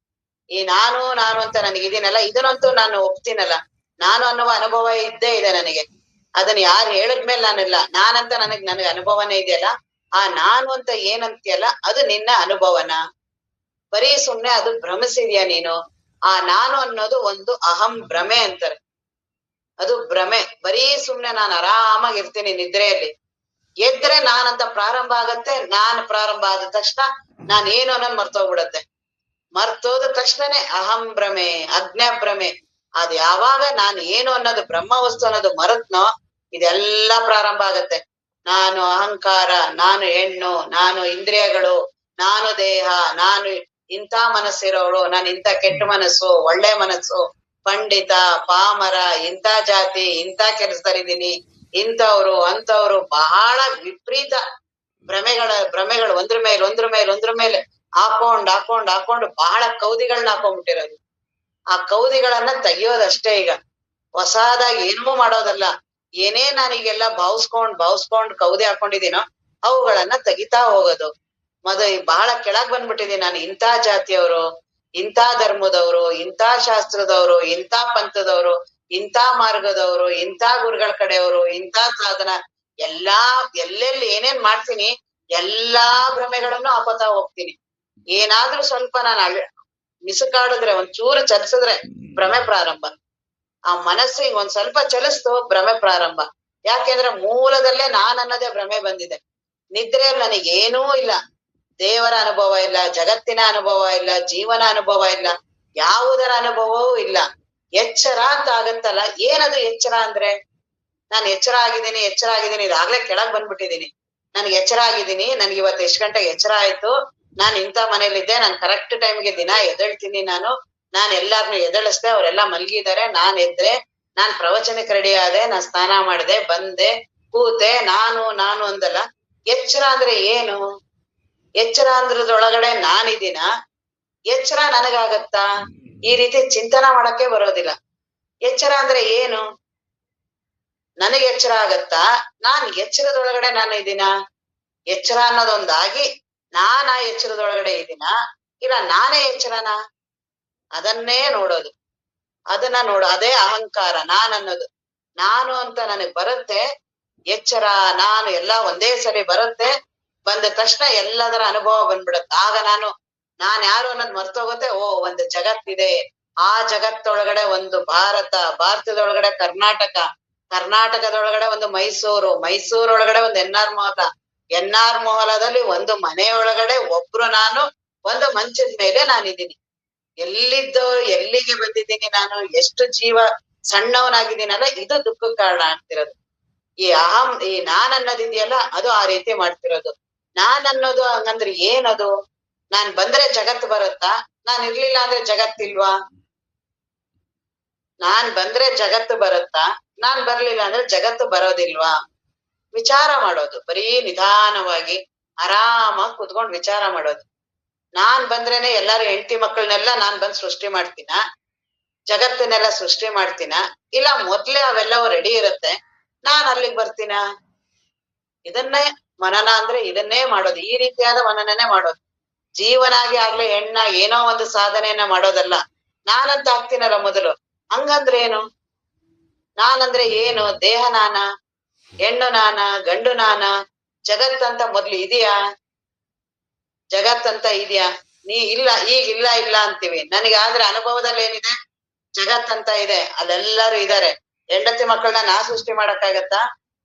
ಈ ನಾನು ಅಂತ ನನಗಿದೀನಲ್ಲ, ಇದನ್ನಂತೂ ನಾನು ಒಪ್ತೀನಲ್ಲ. ನಾನು ಅನ್ನುವ ಅನುಭವ ಇದ್ದೇ ಇದೆ ನನಗೆ. ಅದನ್ನ ಯಾರು ಹೇಳಿದ್ಮೇಲೆ ನಾನಿಲ್ಲ. ನಾನಂತ ನನಗೆ ಅನುಭವನೇ ಇದೆಯಲ್ಲ. ಆ ನಾನು ಅಂತ ಏನಂತೀಯಲ್ಲ ಅದು ನಿನ್ನ ಅನುಭವನ. ಬರೀ ಸುಮ್ನೆ ಅದು ಭ್ರಮಿಸಿದ್ಯಾ ನೀನು. ಆ ನಾನು ಅನ್ನೋದು ಒಂದು ಅಹಂ ಭ್ರಮೆ ಅಂತಾರೆ. ಅದು ಭ್ರಮೆ. ಬರೀ ಸುಮ್ನೆ ನಾನು ಆರಾಮಾಗಿರ್ತೀನಿ ನಿದ್ರೆಯಲ್ಲಿ. ಎದ್ರೆ ನಾನಂತ ಪ್ರಾರಂಭ ಆಗತ್ತೆ. ನಾನ್ ಪ್ರಾರಂಭ ಆದ ತಕ್ಷಣ ನಾನ್ ಏನು ಅನ್ನೋದು ಮರ್ತೋಗ್ಬಿಡತ್ತೆ. ಮರ್ತೋದ ತಕ್ಷಣನೇ ಅಹಂ ಭ್ರಮೆ, ಅಜ್ಞಾ ಭ್ರಮೆ. ಅದ್ ಯಾವಾಗ ನಾನು ಏನು ಅನ್ನೋದು ಬ್ರಹ್ಮ ವಸ್ತು ಅನ್ನೋದು ಮರತ್ನೋ ಇದೆಲ್ಲಾ ಪ್ರಾರಂಭ ಆಗತ್ತೆ. ನಾನು ಅಹಂಕಾರ, ನಾನು ಹೆಣ್ಣು, ನಾನು ಇಂದ್ರಿಯಗಳು, ನಾನು ದೇಹ, ನಾನು ಇಂಥ ಮನಸ್ಸಿರೋಳು, ನಾನು ಇಂಥ ಕೆಟ್ಟ ಮನಸ್ಸು, ಒಳ್ಳೆ ಮನಸ್ಸು, ಪಂಡಿತ, ಪಾಮರ, ಇಂಥ ಜಾತಿ, ಇಂಥ ಕೆಲಸದಲ್ಲಿದ್ದೀನಿ, ಇಂಥವ್ರು ಅಂಥವ್ರು, ಬಹಳ ವಿಪರೀತ ಭ್ರಮೆಗಳು ಒಂದ್ರ ಮೇಲೆ ಹಾಕೊಂಡು ಬಹಳ ಕೌದಿಗಳನ್ನ ಹಾಕೊಂಡ್ಬಿಟ್ಟಿರೋದು. ಆ ಕೌದಿಗಳನ್ನ ತೆಗಿಯೋದಷ್ಟೇ ಈಗ. ಹೊಸದಾಗಿ ಏನೂ ಮಾಡೋದಲ್ಲ. ಏನೇ ನಾನೀಗೆಲ್ಲ ಭಾವಿಸ್ಕೊಂಡ್ ಕೌದಿ ಹಾಕೊಂಡಿದೀನೋ ಅವುಗಳನ್ನ ತೆಗಿತಾ ಹೋಗೋದು. ಬಹಳ ಕೆಳಗ್ ಬಂದ್ಬಿಟ್ಟಿದೀನಿ ನಾನು. ಇಂಥ ಜಾತಿಯವರು, ಇಂಥ ಧರ್ಮದವರು, ಇಂಥ ಶಾಸ್ತ್ರದವರು, ಇಂಥ ಪಂಥದವರು, ಇಂಥ ಮಾರ್ಗದವರು, ಇಂಥ ಗುರುಗಳ ಕಡೆಯವರು, ಇಂಥ ಸಾಧನ ಎಲ್ಲೆಲ್ಲಿ ಏನೇನ್ ಮಾಡ್ತೀನಿ ಎಲ್ಲಾ ಭ್ರಮೆಗಳನ್ನು ಹಾಕೋತಾ ಹೋಗ್ತೀನಿ. ಏನಾದ್ರೂ ಸ್ವಲ್ಪ ನಾನು ಮಿಸುಕಾಡಿದ್ರೆ, ಒಂಚೂರು ಚಲಿಸಿದ್ರೆ ಭ್ರಮೆ ಪ್ರಾರಂಭ. ಆ ಮನಸ್ಸು ಹಿಂಗ್ ಒಂದ್ ಸ್ವಲ್ಪ ಚಲಿಸ್ತು, ಭ್ರಮೆ ಪ್ರಾರಂಭ. ಯಾಕೆಂದ್ರೆ ಮೂಲದಲ್ಲೇ ಅನ್ನೋದೇ ಭ್ರಮೆ ಬಂದಿದೆ. ನಿದ್ರೆಯಲ್ಲಿ ನನಗೇನೂ ಇಲ್ಲ. ದೇವರ ಅನುಭವ ಇಲ್ಲ, ಜಗತ್ತಿನ ಅನುಭವ ಇಲ್ಲ, ಜೀವನ ಅನುಭವ ಇಲ್ಲ, ಯಾವುದರ ಅನುಭವವೂ ಇಲ್ಲ. ಎಚ್ಚರ ಅಂತ ಆಗತ್ತಲ್ಲ. ಏನದು ಎಚ್ಚರ ಅಂದ್ರೆ? ನಾನು ಎಚ್ಚರ ಆಗಿದ್ದೀನಿ ಇದಾಗ್ಲೇ ಕೆಳಗ್ ಬಂದ್ಬಿಟ್ಟಿದೀನಿ. ನನ್ಗೆ ಎಚ್ಚರ ಆಗಿದ್ದೀನಿ. ನನ್ಗೆ ಇವತ್ತು ಎಷ್ಟು ಗಂಟೆಗೆ ಎಚ್ಚರ ಆಯ್ತು, ನಾನ್ ಇಂಥ ಮನೇಲಿದ್ದೆ, ನಾನ್ ಕರೆಕ್ಟ್ ಟೈಮ್ಗೆ ದಿನ ಎದ್ದೇಳ್ತೀನಿ. ನಾನ್ ಎಲ್ಲಾರ್ನು ಎದ್ದೇಳಿಸ್ದೆ, ಅವರೆಲ್ಲಾ ಮಲ್ಗಿದ್ದಾರೆ, ನಾನ್ ಎದ್ರೆ, ನಾನ್ ಪ್ರವಚನಕ್ಕೆ ರೆಡಿ ಆದೆ, ನಾನ್ ಸ್ನಾನ ಮಾಡಿದೆ, ಬಂದೆ, ಕೂತೆ, ನಾನು ಅಂದಲ್ಲ. ಎಚ್ಚರ ಅಂದ್ರೆ ಏನು? ಎಚ್ಚರ ಅಂದ್ರದೊಳಗಡೆ ನಾನಿದ್ದೀನ? ಎಚ್ಚರ ನನಗಾಗತ್ತಾ? ಈ ರೀತಿ ಚಿಂತನ ಮಾಡಕ್ಕೆ ಬರೋದಿಲ್ಲ. ಎಚ್ಚರ ಅಂದ್ರೆ ಏನು? ನನಗೆ ಎಚ್ಚರ ಆಗತ್ತಾ? ನಾನ್ ಎಚ್ಚರದೊಳಗಡೆ ನಾನು ಇದ್ದೀನ? ಎಚ್ಚರ ಅನ್ನೋದೊಂದಾಗಿ ನಾನ್ ಆ ಎಚ್ಚರದೊಳಗಡೆ ಇದ್ದೀನ, ಇಲ್ಲ ನಾನೇ ಎಚ್ಚರನ? ಅದನ್ನೇ ನೋಡೋದು. ಅದೇ ಅಹಂಕಾರ. ಅನ್ನೋದು ನಾನು ಅಂತ ನನಗ್ ಬರುತ್ತೆ. ಎಚ್ಚರ ನಾನು ಎಲ್ಲ ಒಂದೇ ಸರಿ ಬರುತ್ತೆ. ಬಂದ ತಕ್ಷಣ ಎಲ್ಲದರ ಅನುಭವ ಬಂದ್ಬಿಡತ್ತೆ. ಆಗ ನಾನ್ ಯಾರು ಅನ್ನೋದು ಮರ್ತೋಗುತ್ತೆ. ಒಂದು ಜಗತ್ತಿದೆ. ಆ ಜಗತ್ತೊಳಗಡೆ ಒಂದು ಭಾರತದೊಳಗಡೆ ಕರ್ನಾಟಕದೊಳಗಡೆ ಒಂದು ಮೈಸೂರೊಳಗಡೆ ಒಂದು ಎನ್.ಆರ್. ಮೊಹಲದಲ್ಲಿ ಒಂದು ಮನೆಯೊಳಗಡೆ ಒಬ್ರು ನಾನು, ಒಂದು ಮಂಚದ ಮೇಲೆ ನಾನಿದ್ದೀನಿ. ಎಲ್ಲಿಗೆ ಬಂದಿದ್ದೀನಿ ನಾನು? ಎಷ್ಟು ಜೀವ ಸಣ್ಣವನಾಗಿದ್ದೀನಲ್ಲ, ಇದು ದುಃಖಕ್ಕೆ ಕಾರಣ ಆಗ್ತಿರೋದು. ಈ ನಾನ್ ಅನ್ನೋದಿದೆಯಲ್ಲ, ಅದು ಆ ರೀತಿ ಮಾಡ್ತಿರೋದು. ನಾನ್ ಅನ್ನೋದು ಹಂಗಂದ್ರೆ ಏನದು? ನಾನ್ ಬಂದ್ರೆ ಜಗತ್ತು ಬರುತ್ತಾ? ನಾನ್ ಇರ್ಲಿಲ್ಲ ಅಂದ್ರೆ ಜಗತ್ತಿಲ್ವಾ? ನಾನ್ ಬಂದ್ರೆ ಜಗತ್ತು ಬರುತ್ತಾ? ನಾನ್ ಬರ್ಲಿಲ್ಲ ಅಂದ್ರೆ ಜಗತ್ತು ಬರೋದಿಲ್ವಾ? ವಿಚಾರ ಮಾಡೋದು. ಬರೀ ನಿಧಾನವಾಗಿ ಆರಾಮಾಗಿ ಕುತ್ಕೊಂಡ್ ವಿಚಾರ ಮಾಡೋದು. ನಾನ್ ಬಂದ್ರೇನೆ ಎಲ್ಲಾರು ಹೆಂಡತಿ ಮಕ್ಕಳನ್ನೆಲ್ಲ ನಾನ್ ಬಂದ್ ಸೃಷ್ಟಿ ಮಾಡ್ತೀನ? ಜಗತ್ತನ್ನೆಲ್ಲ ಸೃಷ್ಟಿ ಮಾಡ್ತೀನ? ಇಲ್ಲ ಮೊದ್ಲೇ ಅವೆಲ್ಲವೂ ರೆಡಿ ಇರುತ್ತೆ, ನಾನ್ ಅಲ್ಲಿಗೆ ಬರ್ತೀನ? ಇದನ್ನೇ ಮನನ ಅಂದ್ರೆ ಇದನ್ನೇ ಮಾಡೋದು. ಈ ರೀತಿಯಾದ ಮನನನೇ ಮಾಡೋದು. ಜೀವನಾಗಿ ಆಗ್ಲಿ ಹೆಣ್ಣಾಗಿ ಏನೋ ಒಂದು ಸಾಧನೆಯನ್ನ ಮಾಡೋದಲ್ಲ. ನಾನಂತ ಆಗ್ತೀನಲ್ಲ ಮೊದಲು. ಹಂಗಂದ್ರೆ ಏನು? ನಾನಂದ್ರೆ ಏನು? ದೇಹ ನಾನ, ಹೆಣ್ಣು ನಾನ, ಗಂಡು ನಾನ, ಜಗತ್ತಂತ ಮೊದ್ಲು ಇದೆಯಾ? ಜಗತ್ತಂತ ಇದೆಯಾ? ಇಲ್ಲ, ಈಗ ಇಲ್ಲ ಇಲ್ಲ ಅಂತೀವಿ. ನನಗೆ ಆದ್ರೆ ಅನುಭವದಲ್ಲಿ ಏನಿದೆ? ಜಗತ್ತಂತ ಇದೆ, ಅದೆಲ್ಲರೂ ಇದಾರೆ. ಹೆಂಡತಿ ಮಕ್ಕಳನ್ನ ನಾ ಸೃಷ್ಟಿ ಮಾಡಕ್ಕಾಗತ್ತಾ?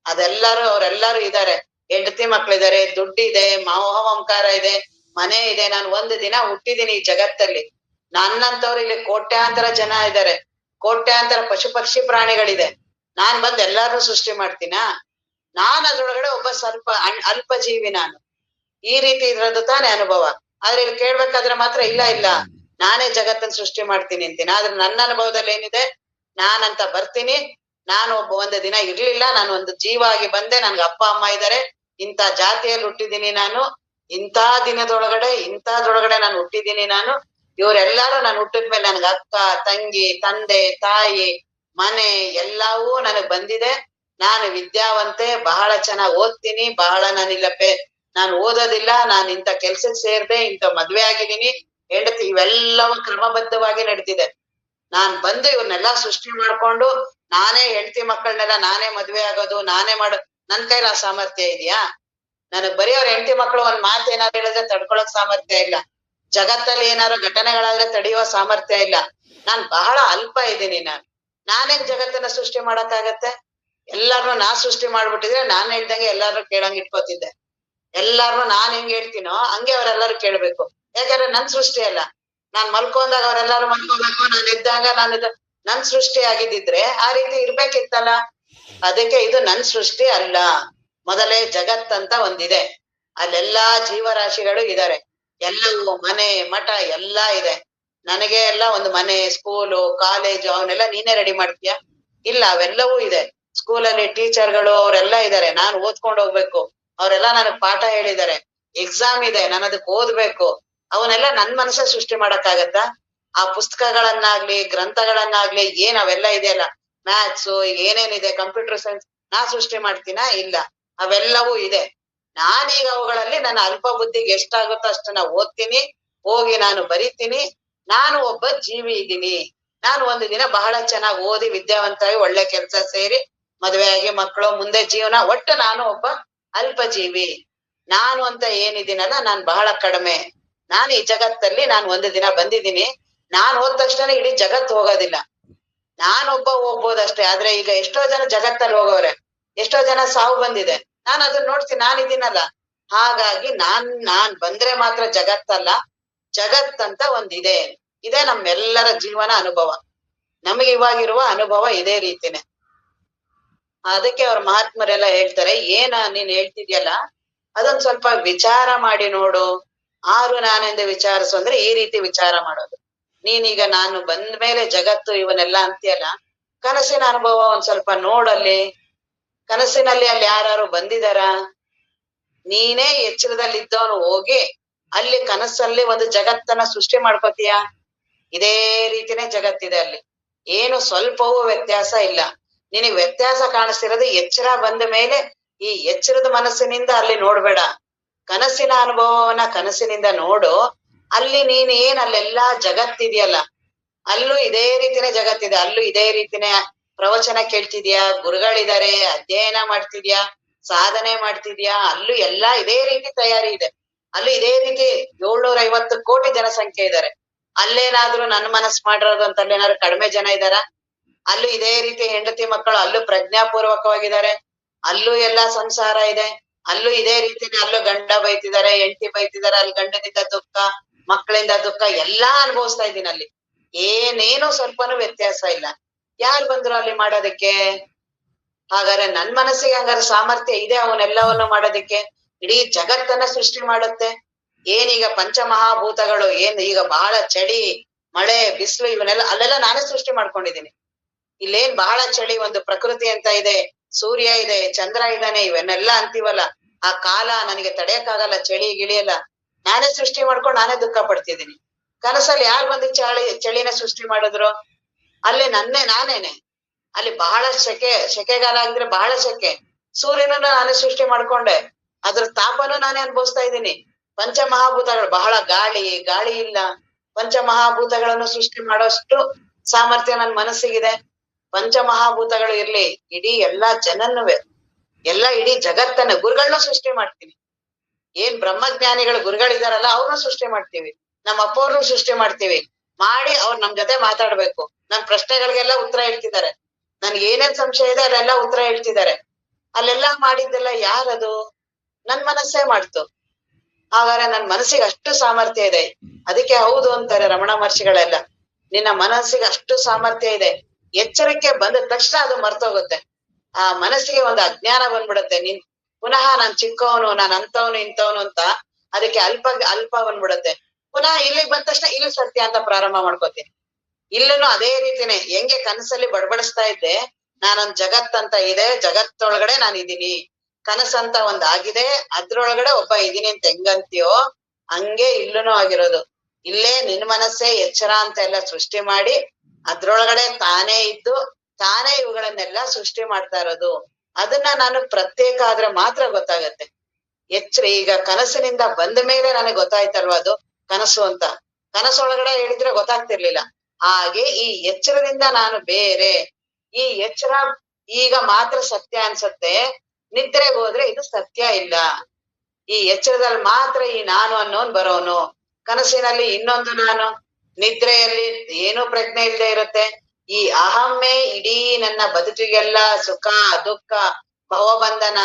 ಅದೆಲ್ಲರೂ ಅವ್ರೆಲ್ಲರೂ ಇದಾರೆ. ಹೆಂಡತಿ ಮಕ್ಳಿದಾರೆ, ದುಡ್ಡಿದೆ, ಮೋಹಮಂಕಾರ ಇದೆ, ಮನೆ ಇದೆ. ನಾನು ಒಂದು ದಿನ ಹುಟ್ಟಿದೀನಿ ಈ ಜಗತ್ತಲ್ಲಿ. ನನ್ನಂತವ್ರು ಇಲ್ಲಿ ಕೋಟ್ಯಾಂತರ ಜನ ಇದಾರೆ, ಕೋಟ್ಯಾಂತರ ಪಶು ಪಕ್ಷಿ ಪ್ರಾಣಿಗಳಿದೆ. ನಾನ್ ಬಂದ್ ಎಲ್ಲಾರನ್ನೂ ಸೃಷ್ಟಿ ಮಾಡ್ತೀನಾ? ನಾನ್ ಅದ್ರೊಳಗಡೆ ಒಬ್ಬ ಸ್ವಲ್ಪ ಅಲ್ಪ ಜೀವಿ ನಾನು. ಈ ರೀತಿ ಇದ್ರದ್ದು ತಾನೇ ಅನುಭವ. ಆದ್ರೆ ಇಲ್ಲಿ ಕೇಳ್ಬೇಕಾದ್ರೆ ಮಾತ್ರ ಇಲ್ಲ ಇಲ್ಲ ನಾನೇ ಜಗತ್ತನ್ನ ಸೃಷ್ಟಿ ಮಾಡ್ತೀನಿ ಅಂತೀನಿ. ಆದ್ರೆ ನನ್ನ ಅನುಭವದಲ್ಲಿ ಏನಿದೆ? ನಾನಂತ ಬರ್ತೀನಿ, ನಾನು ಒಬ್ಬ ಒಂದು ದಿನ ಇರ್ಲಿಲ್ಲ, ನಾನು ಒಂದು ಜೀವ ಆಗಿ ಬಂದೆ, ನನ್ಗೆ ಅಪ್ಪ ಅಮ್ಮ ಇದಾರೆ, ಇಂಥ ಜಾತಿಯಲ್ಲಿ ಹುಟ್ಟಿದೀನಿ ನಾನು, ಇಂಥ ಇಂಥದ್ರೊಳಗಡೆ ನಾನು ಹುಟ್ಟಿದೀನಿ ನಾನು. ಇವರೆಲ್ಲಾರು ನಾನು ಹುಟ್ಟಿದ್ಮೇಲೆ ನನ್ಗೆ ಅಕ್ಕ, ತಂಗಿ, ತಂದೆ, ತಾಯಿ, ಮನೆ ಎಲ್ಲವೂ ನನಗ್ ಬಂದಿದೆ. ನಾನು ವಿದ್ಯಾವಂತೆ, ಬಹಳ ಚೆನ್ನಾಗಿ ಓದ್ತೀನಿ, ಬಹಳ ನಾನು ಓದೋದಿಲ್ಲ, ನಾನು ಇಂಥ ಕೆಲ್ಸಕ್ಕೆ ಸೇರ್ದೆ, ಇಂಥ ಮದ್ವೆ ಆಗಿದ್ದೀನಿ, ಹೆಂಡತಿ, ಇವೆಲ್ಲವೂ ಕ್ರಮಬದ್ಧವಾಗಿ ನಡೆದಿದೆ. ನಾನ್ ಬಂದು ಇವ್ರನ್ನೆಲ್ಲಾ ಸೃಷ್ಟಿ ಮಾಡ್ಕೊಂಡು ನಾನೇ ಹೆಂಡತಿ ಮಕ್ಕಳನ್ನೆಲ್ಲ ನಾನೇ ಮದ್ವೆ ಆಗೋದು, ನಾನೇ ಮಾಡೋದು. ನನ್ ಕೈಲಿ ಆ ಸಾಮರ್ಥ್ಯ ಇದೆಯಾ? ನನಗ್ ಬರೀ ಅವ್ರ ಹೆಂಡತಿ ಮಕ್ಕಳು ಒಂದ್ ಮಾತು ಏನಾದ್ರು ಹೇಳಿದ್ರೆ ತಡ್ಕೊಳಕ್ ಸಾಮರ್ಥ್ಯ ಇಲ್ಲ. ಜಗತ್ತಲ್ಲಿ ಏನಾದ್ರು ಘಟನೆಗಳಾದ್ರೆ ತಡೆಯುವ ಸಾಮರ್ಥ್ಯ ಇಲ್ಲ. ನಾನ್ ಬಹಳ ಅಲ್ಪ ಇದ್ದೀನಿ. ನಾನೇನ್ ಜಗತ್ತನ್ನ ಸೃಷ್ಟಿ ಮಾಡಕ್ಕಾಗತ್ತೆ? ಎಲ್ಲಾರ್ನು ನಾ ಸೃಷ್ಟಿ ಮಾಡ್ಬಿಟ್ಟಿದ್ರೆ ನಾನ್ ಹೇಳ್ದಂಗೆ ಎಲ್ಲಾರು ಕೇಳಂಗ್ ಇಟ್ಕೋತಿದ್ದೆ. ಎಲ್ಲಾರ್ನು ನಾನ್ ಹೆಂಗ್ ಹೇಳ್ತೀನೋ ಹಂಗೆ ಅವರೆಲ್ಲರೂ ಕೇಳ್ಬೇಕು. ಯಾಕಂದ್ರೆ ನನ್ ಸೃಷ್ಟಿ ಅಲ್ಲ. ನಾನ್ ಮಲ್ಕೊಂಡಾಗ ಅವರೆಲ್ಲರೂ ಮಲ್ಕೋಬೇಕು, ನಾನು ಇದ್ದಾಗ ನನ್ ಸೃಷ್ಟಿ ಆಗಿದ್ದಿದ್ರೆ ಆ ರೀತಿ ಇರ್ಬೇಕಿತ್ತಲ್ಲ. ಅದಕ್ಕೆ ಇದು ನನ್ ಸೃಷ್ಟಿ ಅಲ್ಲ. ಮೊದಲೇ ಜಗತ್ತಂತ ಒಂದಿದೆ, ಅಲ್ಲೆಲ್ಲಾ ಜೀವರಾಶಿಗಳು ಇದಾರೆ, ಎಲ್ಲವೂ ಮನೆ ಮಠ ಎಲ್ಲಾ ಇದೆ. ನನಗೆ ಎಲ್ಲ ಒಂದು ಮನೆ, ಸ್ಕೂಲು, ಕಾಲೇಜು ಅವನ್ನೆಲ್ಲ ನೀನೇ ರೆಡಿ ಮಾಡ್ತೀಯ? ಇಲ್ಲ, ಅವೆಲ್ಲವೂ ಇದೆ. ಸ್ಕೂಲಲ್ಲಿ ಟೀಚರ್ಗಳು ಅವರೆಲ್ಲ ಇದಾರೆ, ನಾನು ಓದ್ಕೊಂಡು ಹೋಗ್ಬೇಕು, ಅವರೆಲ್ಲ ನನಗ್ ಪಾಠ ಹೇಳಿದಾರೆ. ಎಕ್ಸಾಮ್ ಇದೆ, ನಾನು ಅದಕ್ಕೆ ಓದ್ಬೇಕು. ಅವನ್ನೆಲ್ಲ ನನ್ ಮನಸ್ಸೇ ಸೃಷ್ಟಿ ಮಾಡಕ್ಕಾಗತ್ತಾ? ಆ ಪುಸ್ತಕಗಳನ್ನಾಗ್ಲಿ ಗ್ರಂಥಗಳನ್ನಾಗ್ಲಿ ಏನ್ ಅವೆಲ್ಲ ಇದೆಯಲ್ಲ, ಮ್ಯಾಥ್ಸ್ ಏನೇನಿದೆ, ಕಂಪ್ಯೂಟರ್ ಸೈನ್ಸ್, ನಾ ಸೃಷ್ಟಿ ಮಾಡ್ತೀನಾ? ಇಲ್ಲ, ಅವೆಲ್ಲವೂ ಇದೆ. ನಾನೀಗ ಅವುಗಳಲ್ಲಿ ನನ್ನ ಅಲ್ಪ ಬುದ್ಧಿಗೆ ಎಷ್ಟಾಗುತ್ತೋ ಅಷ್ಟನ್ನ ಓದ್ತೀನಿ, ಹೋಗಿ ನಾನು ಬರಿತೀನಿ. ನಾನು ಒಬ್ಬ ಜೀವಿ ಇದ್ದೀನಿ. ನಾನು ಒಂದು ದಿನ ಬಹಳ ಚೆನ್ನಾಗಿ ಓದಿ ವಿದ್ಯಾವಂತಾಗಿ ಒಳ್ಳೆ ಕೆಲ್ಸ ಸೇರಿ ಮದುವೆ ಆಗಿ ಮಕ್ಕಳು, ಮುಂದೆ ಜೀವನ, ಒಟ್ಟು ನಾನು ಒಬ್ಬ ಅಲ್ಪ ಜೀವಿ. ನಾನು ಅಂತ ಏನಿದ್ದೀನಲ್ಲ, ನಾನ್ ಬಹಳ ಕಡಿಮೆ. ನಾನು ಈ ಜಗತ್ತಲ್ಲಿ ನಾನು ಒಂದು ದಿನ ಬಂದಿದ್ದೀನಿ. ನಾನ್ ಹೋದ ತಕ್ಷಣ ಇಡೀ ಜಗತ್ತು ಹೋಗೋದಿಲ್ಲ, ನಾನೊಬ್ಬ ಹೋಗ್ಬೋದಷ್ಟೇ. ಆದ್ರೆ ಈಗ ಎಷ್ಟೋ ಜನ ಜಗತ್ತಲ್ಲಿ ಹೋಗೋರೆ, ಎಷ್ಟೋ ಜನ ಸಾವು ಬಂದಿದೆ. ನಾನು ಅದನ್ನ ನೋಡ್ತೀನಿ, ನಾನಿದ್ದೀನಲ್ಲ. ಹಾಗಾಗಿ ನಾನ್ ಬಂದ್ರೆ ಮಾತ್ರ ಜಗತ್ತಲ್ಲ, ಜಗತ್ತಂತ ಒಂದಿದೆ. ಇದೇ ನಮ್ಮೆಲ್ಲರ ಜೀವನ ಅನುಭವ. ನಮಗೆ ಇವಾಗಿರುವ ಅನುಭವ ಇದೇ ರೀತಿನೇ. ಅದಕ್ಕೆ ಅವ್ರ ಮಹಾತ್ಮರೆಲ್ಲ ಹೇಳ್ತಾರೆ, ನೀನ್ ಹೇಳ್ತಿದ್ಯಲ್ಲ ಅದೊಂದ್ ಸ್ವಲ್ಪ ವಿಚಾರ ಮಾಡಿ ನೋಡು. ಆರು ನಾನೆಂದು ವಿಚಾರಿಸು ಅಂದ್ರೆ ಈ ರೀತಿ ವಿಚಾರ ಮಾಡೋದು. ನೀನೀಗ ನಾನು ಬಂದ ಮೇಲೆ ಜಗತ್ತು ಇವನ್ನೆಲ್ಲ ಅಂತೀಯಲ್ಲ, ಕನಸಿನ ಅನುಭವ ಒಂದ್ ಸ್ವಲ್ಪ ನೋಡಲ್ಲಿ. ಕನಸಿನಲ್ಲಿ ಅಲ್ಲಿ ಯಾರು ಬಂದಿದಾರ? ನೀನೇ ಎಚ್ಚರದಲ್ಲಿದ್ದವನು ಹೋಗಿ ಅಲ್ಲಿ ಕನಸಲ್ಲಿ ಒಂದು ಜಗತ್ತನ್ನ ಸೃಷ್ಟಿ ಮಾಡ್ಕೋತೀಯ. ಇದೇ ರೀತಿನೇ ಜಗತ್ತಿದೆ ಅಲ್ಲಿ, ಏನು ಸ್ವಲ್ಪವೂ ವ್ಯತ್ಯಾಸ ಇಲ್ಲ. ನಿನಗ್ ವ್ಯತ್ಯಾಸ ಕಾಣಿಸ್ತಿರೋದು ಎಚ್ಚರ ಬಂದ ಮೇಲೆ. ಈ ಎಚ್ಚರದ ಮನಸ್ಸಿನಿಂದ ಅಲ್ಲಿ ನೋಡ್ಬೇಡ, ಕನಸಿನ ಅನುಭವವನ್ನ ಕನಸಿನಿಂದ ನೋಡು. ಅಲ್ಲಿ ನೀನ್ ಅಲ್ಲೆಲ್ಲಾ ಜಗತ್ತಿದೆಯಲ್ಲ, ಅಲ್ಲೂ ಇದೇ ರೀತಿನೇ ಜಗತ್ತಿದೆ. ಅಲ್ಲೂ ಇದೇ ರೀತಿನೇ ಪ್ರವಚನ ಕೇಳ್ತಿದ್ಯಾ, ಗುರುಗಳಿದಾರೆ, ಅಧ್ಯಯನ ಮಾಡ್ತಿದ್ಯಾ, ಸಾಧನೆ ಮಾಡ್ತಿದ್ಯಾ. ಅಲ್ಲೂ ಎಲ್ಲಾ ಇದೇ ರೀತಿ ತಯಾರಿ ಇದೆ. ಅಲ್ಲೂ ಇದೇ ರೀತಿ 750 ಕೋಟಿ ಜನಸಂಖ್ಯೆ ಇದ್ದಾರೆ. ಅಲ್ಲೇನಾದ್ರೂ ನನ್ ಮನಸ್ಸು ಮಾಡಿರೋದು ಅಂತ ಅಲ್ಲೇನಾದ್ರು ಕಡಿಮೆ ಜನ ಇದಾರ? ಅಲ್ಲೂ ಇದೇ ರೀತಿ ಹೆಂಡತಿ ಮಕ್ಕಳು ಅಲ್ಲೂ ಪ್ರಜ್ಞಾಪೂರ್ವಕವಾಗಿದ್ದಾರೆ. ಅಲ್ಲೂ ಎಲ್ಲಾ ಸಂಸಾರ ಇದೆ. ಅಲ್ಲೂ ಇದೇ ರೀತಿನೇ, ಅಲ್ಲೂ ಗಂಡ ಬೈತಿದ್ದಾರೆ, ಹೆಂಡತಿ ಬೈತಿದ್ದಾರೆ, ಅಲ್ಲಿ ಗಂಡನಿಂದ ದುಃಖ, ಮಕ್ಕಳಿಂದ ದುಃಖ ಎಲ್ಲಾ ಅನುಭವಿಸ್ತಾ ಇದ್ದೀನಿ. ಅಲ್ಲಿ ಏನೇನು ಸ್ವಲ್ಪನೂ ವ್ಯತ್ಯಾಸ ಇಲ್ಲ. ಯಾರು ಬಂದ್ರು ಅಲ್ಲಿ ಮಾಡೋದಕ್ಕೆ? ಹಾಗಾದ್ರೆ ನನ್ ಮನಸ್ಸಿಗೆ ಹಂಗಾರೆ ಸಾಮರ್ಥ್ಯ ಇದೆ ಅವನ್ನೆಲ್ಲವನ್ನು ಮಾಡೋದಕ್ಕೆ. ಇಡೀ ಜಗತ್ತನ್ನ ಸೃಷ್ಟಿ ಮಾಡುತ್ತೆ. ಏನೀಗ ಪಂಚಮಹಾಭೂತಗಳು ಈಗ ಬಹಳ ಚಳಿ, ಮಳೆ, ಬಿಸಿಲು ಇವನ್ನೆಲ್ಲ ಅಲ್ಲೆಲ್ಲ ನಾನೇ ಸೃಷ್ಟಿ ಮಾಡ್ಕೊಂಡಿದ್ದೀನಿ. ಇಲ್ಲೇನ್ ಬಹಳ ಚಳಿ, ಒಂದು ಪ್ರಕೃತಿ ಅಂತ ಇದೆ, ಸೂರ್ಯ ಇದೆ, ಚಂದ್ರ ಇದ್ದಾನೆ, ಇವನ್ನೆಲ್ಲ ಅಂತೀವಲ್ಲ, ಆ ಕಾಲ ನನಗೆ ತಡೆಯಕ್ಕಾಗಲ್ಲ, ಚಳಿ ಗಿಳಿಯಲ್ಲ, ನಾನೇ ಸೃಷ್ಟಿ ಮಾಡ್ಕೊಂಡು ನಾನೇ ದುಃಖ ಪಡ್ತಿದ್ದೀನಿ. ಕನಸಲ್ಲಿ ಯಾರು ಬಂದು ಚಳಿನ ಸೃಷ್ಟಿ ಮಾಡಿದ್ರು? ಅಲ್ಲಿ ನಾನೇನೆ. ಅಲ್ಲಿ ಬಹಳ ಸೆಕೆಗಾಲ ಆಗಿದ್ರೆ ಬಹಳ ಸೆಕೆ, ಸೂರ್ಯನನ್ನ ನಾನೇ ಸೃಷ್ಟಿ ಮಾಡ್ಕೊಂಡೆ, ಅದ್ರ ತಾಪನೂ ನಾನೇ ಅನುಭವಿಸ್ತಾ ಇದ್ದೀನಿ. ಪಂಚಮಹಾಭೂತಗಳು, ಬಹಳ ಗಾಳಿ ಇಲ್ಲ. ಪಂಚಮಹಾಭೂತಗಳನ್ನು ಸೃಷ್ಟಿ ಮಾಡೋಷ್ಟು ಸಾಮರ್ಥ್ಯ ನನ್ ಮನಸ್ಸಿಗಿದೆ. ಪಂಚಮಹಾಭೂತಗಳು ಇರ್ಲಿ, ಇಡೀ ಎಲ್ಲಾ ಜನನ್ನುವೆ, ಇಡೀ ಜಗತ್ತನ್ನ, ಗುರುಗಳನ್ನ ಸೃಷ್ಟಿ ಮಾಡ್ತೀನಿ. ಏನ್ ಬ್ರಹ್ಮಜ್ಞಾನಿಗಳು ಗುರುಗಳಿದಾರಲ್ಲ ಅವ್ರನ್ನ ಸೃಷ್ಟಿ ಮಾಡ್ತೀವಿ, ನಮ್ಮ ಅಪ್ಪವ್ರನ್ನ ಸೃಷ್ಟಿ ಮಾಡ್ತೀವಿ. ಮಾಡಿ ಅವ್ರು ನಮ್ ಜೊತೆ ಮಾತಾಡ್ಬೇಕು, ನಮ್ ಪ್ರಶ್ನೆಗಳಿಗೆಲ್ಲ ಉತ್ತರ ಹೇಳ್ತಿದ್ದಾರೆ. ನನ್ಗೆ ಏನೇನ್ ಸಂಶಯ ಇದೆ ಅಲ್ಲೆಲ್ಲ ಉತ್ತರ ಹೇಳ್ತಿದ್ದಾರೆ. ಅಲ್ಲೆಲ್ಲ ಮಾಡಿದ್ದೆಲ್ಲ ಯಾರದು? ನನ್ ಮನಸ್ಸೇ ಮಾಡ್ತು. ಹಾಗಾದ್ರೆ ನನ್ ಮನಸ್ಸಿಗೆ ಅಷ್ಟು ಸಾಮರ್ಥ್ಯ ಇದೆ. ಅದಕ್ಕೆ ಹೌದು ಅಂತಾರೆ ರಮಣ ಮಹರ್ಷಿಗಳೆಲ್ಲ. ನಿನ್ನ ಮನಸ್ಸಿಗೆ ಅಷ್ಟು ಸಾಮರ್ಥ್ಯ ಇದೆ. ಎಚ್ಚರಿಕೆ ಬಂದ ತಕ್ಷಣ ಅದು ಮರ್ತೋಗುತ್ತೆ. ಆ ಮನಸ್ಸಿಗೆ ಒಂದು ಅಜ್ಞಾನ ಬಂದ್ಬಿಡುತ್ತೆ. ಪುನಃ ನಾನ್ ಚಿಕ್ಕವನು, ನಾನ್ ಅಂತವನು ಇಂಥವನು ಅಂತ ಅದಕ್ಕೆ ಅಲ್ಪ ಬಂದ್ಬಿಡುತ್ತೆ. ಪುನಃ ಇಲ್ಲಿಗೆ ಬಂದ ತಕ್ಷಣ ಇಲ್ಲಿ ಸತ್ಯ ಅಂತ ಪ್ರಾರಂಭ ಮಾಡ್ಕೋತೀನಿ. ಇಲ್ಲೂ ಅದೇ ರೀತಿನೇ, ಹೆಂಗೆ ಕನಸಲ್ಲಿ ಬಡಬಡಿಸ್ತಾ ಇದ್ದೆ, ನಾನೊಂದ್ ಜಗತ್ತಂತ ಇದೆ, ಜಗತ್ತೊಳಗಡೆ ನಾನು ಇದೀನಿ, ಕನಸಂತ ಒಂದ್ ಆಗಿದೆ, ಅದ್ರೊಳಗಡೆ ಒಬ್ಬ ಇದೀನಿ ಅಂತ ಹೆಂಗಂತೀಯೋ ಹಂಗೆ ಇಲ್ಲೂನು ಆಗಿರೋದು. ಇಲ್ಲೇ ನಿನ್ ಮನಸ್ಸೇ ಎಚ್ಚರ ಅಂತ ಎಲ್ಲ ಸೃಷ್ಟಿ ಮಾಡಿ ಅದ್ರೊಳಗಡೆ ತಾನೇ ಇದ್ದು ತಾನೇ ಇವುಗಳನ್ನೆಲ್ಲ ಸೃಷ್ಟಿ ಮಾಡ್ತಾ ಇರೋದು. ಅದನ್ನ ನಾನು ಪ್ರತ್ಯೇಕ ಆದ್ರೆ ಮಾತ್ರ ಗೊತ್ತಾಗತ್ತೆ. ಎಚ್ಚರ ಈಗ ಕನಸಿನಿಂದ ಬಂದ ಮೇಲೆ ನನಗೆ ಗೊತ್ತಾಯ್ತಲ್ವ ಅದು ಕನಸು ಅಂತ. ಕನಸೊಳಗಡೆ ಹೇಳಿದ್ರೆ ಗೊತ್ತಾಗ್ತಿರ್ಲಿಲ್ಲ. ಹಾಗೆ ಈ ಎಚ್ಚರದಿಂದ ನಾನು ಬೇರೆ, ಈ ಎಚ್ಚರ ಈಗ ಮಾತ್ರ ಸತ್ಯ ಅನ್ಸತ್ತೆ, ನಿದ್ರೆಗೆ ಹೋದ್ರೆ ಇದು ಸತ್ಯ ಇಲ್ಲ. ಈ ಎಚ್ಚರದಲ್ಲಿ ಮಾತ್ರ ಈ ನಾನು ಅನ್ನೋನ್ ಬರೋನು, ಕನಸಿನಲ್ಲಿ ಇನ್ನೊಂದು ನಾನು, ನಿದ್ರೆಯಲ್ಲಿ ಏನೂ ಪ್ರಜ್ಞೆ ಇಲ್ಲದೆ ಇರುತ್ತೆ. ಈ ಅಹಮ್ಮೇ ಇಡೀ ನನ್ನ ಬದುಕಿಗೆಲ್ಲ ಸುಖ ದುಃಖ ಭವಬಂಧನ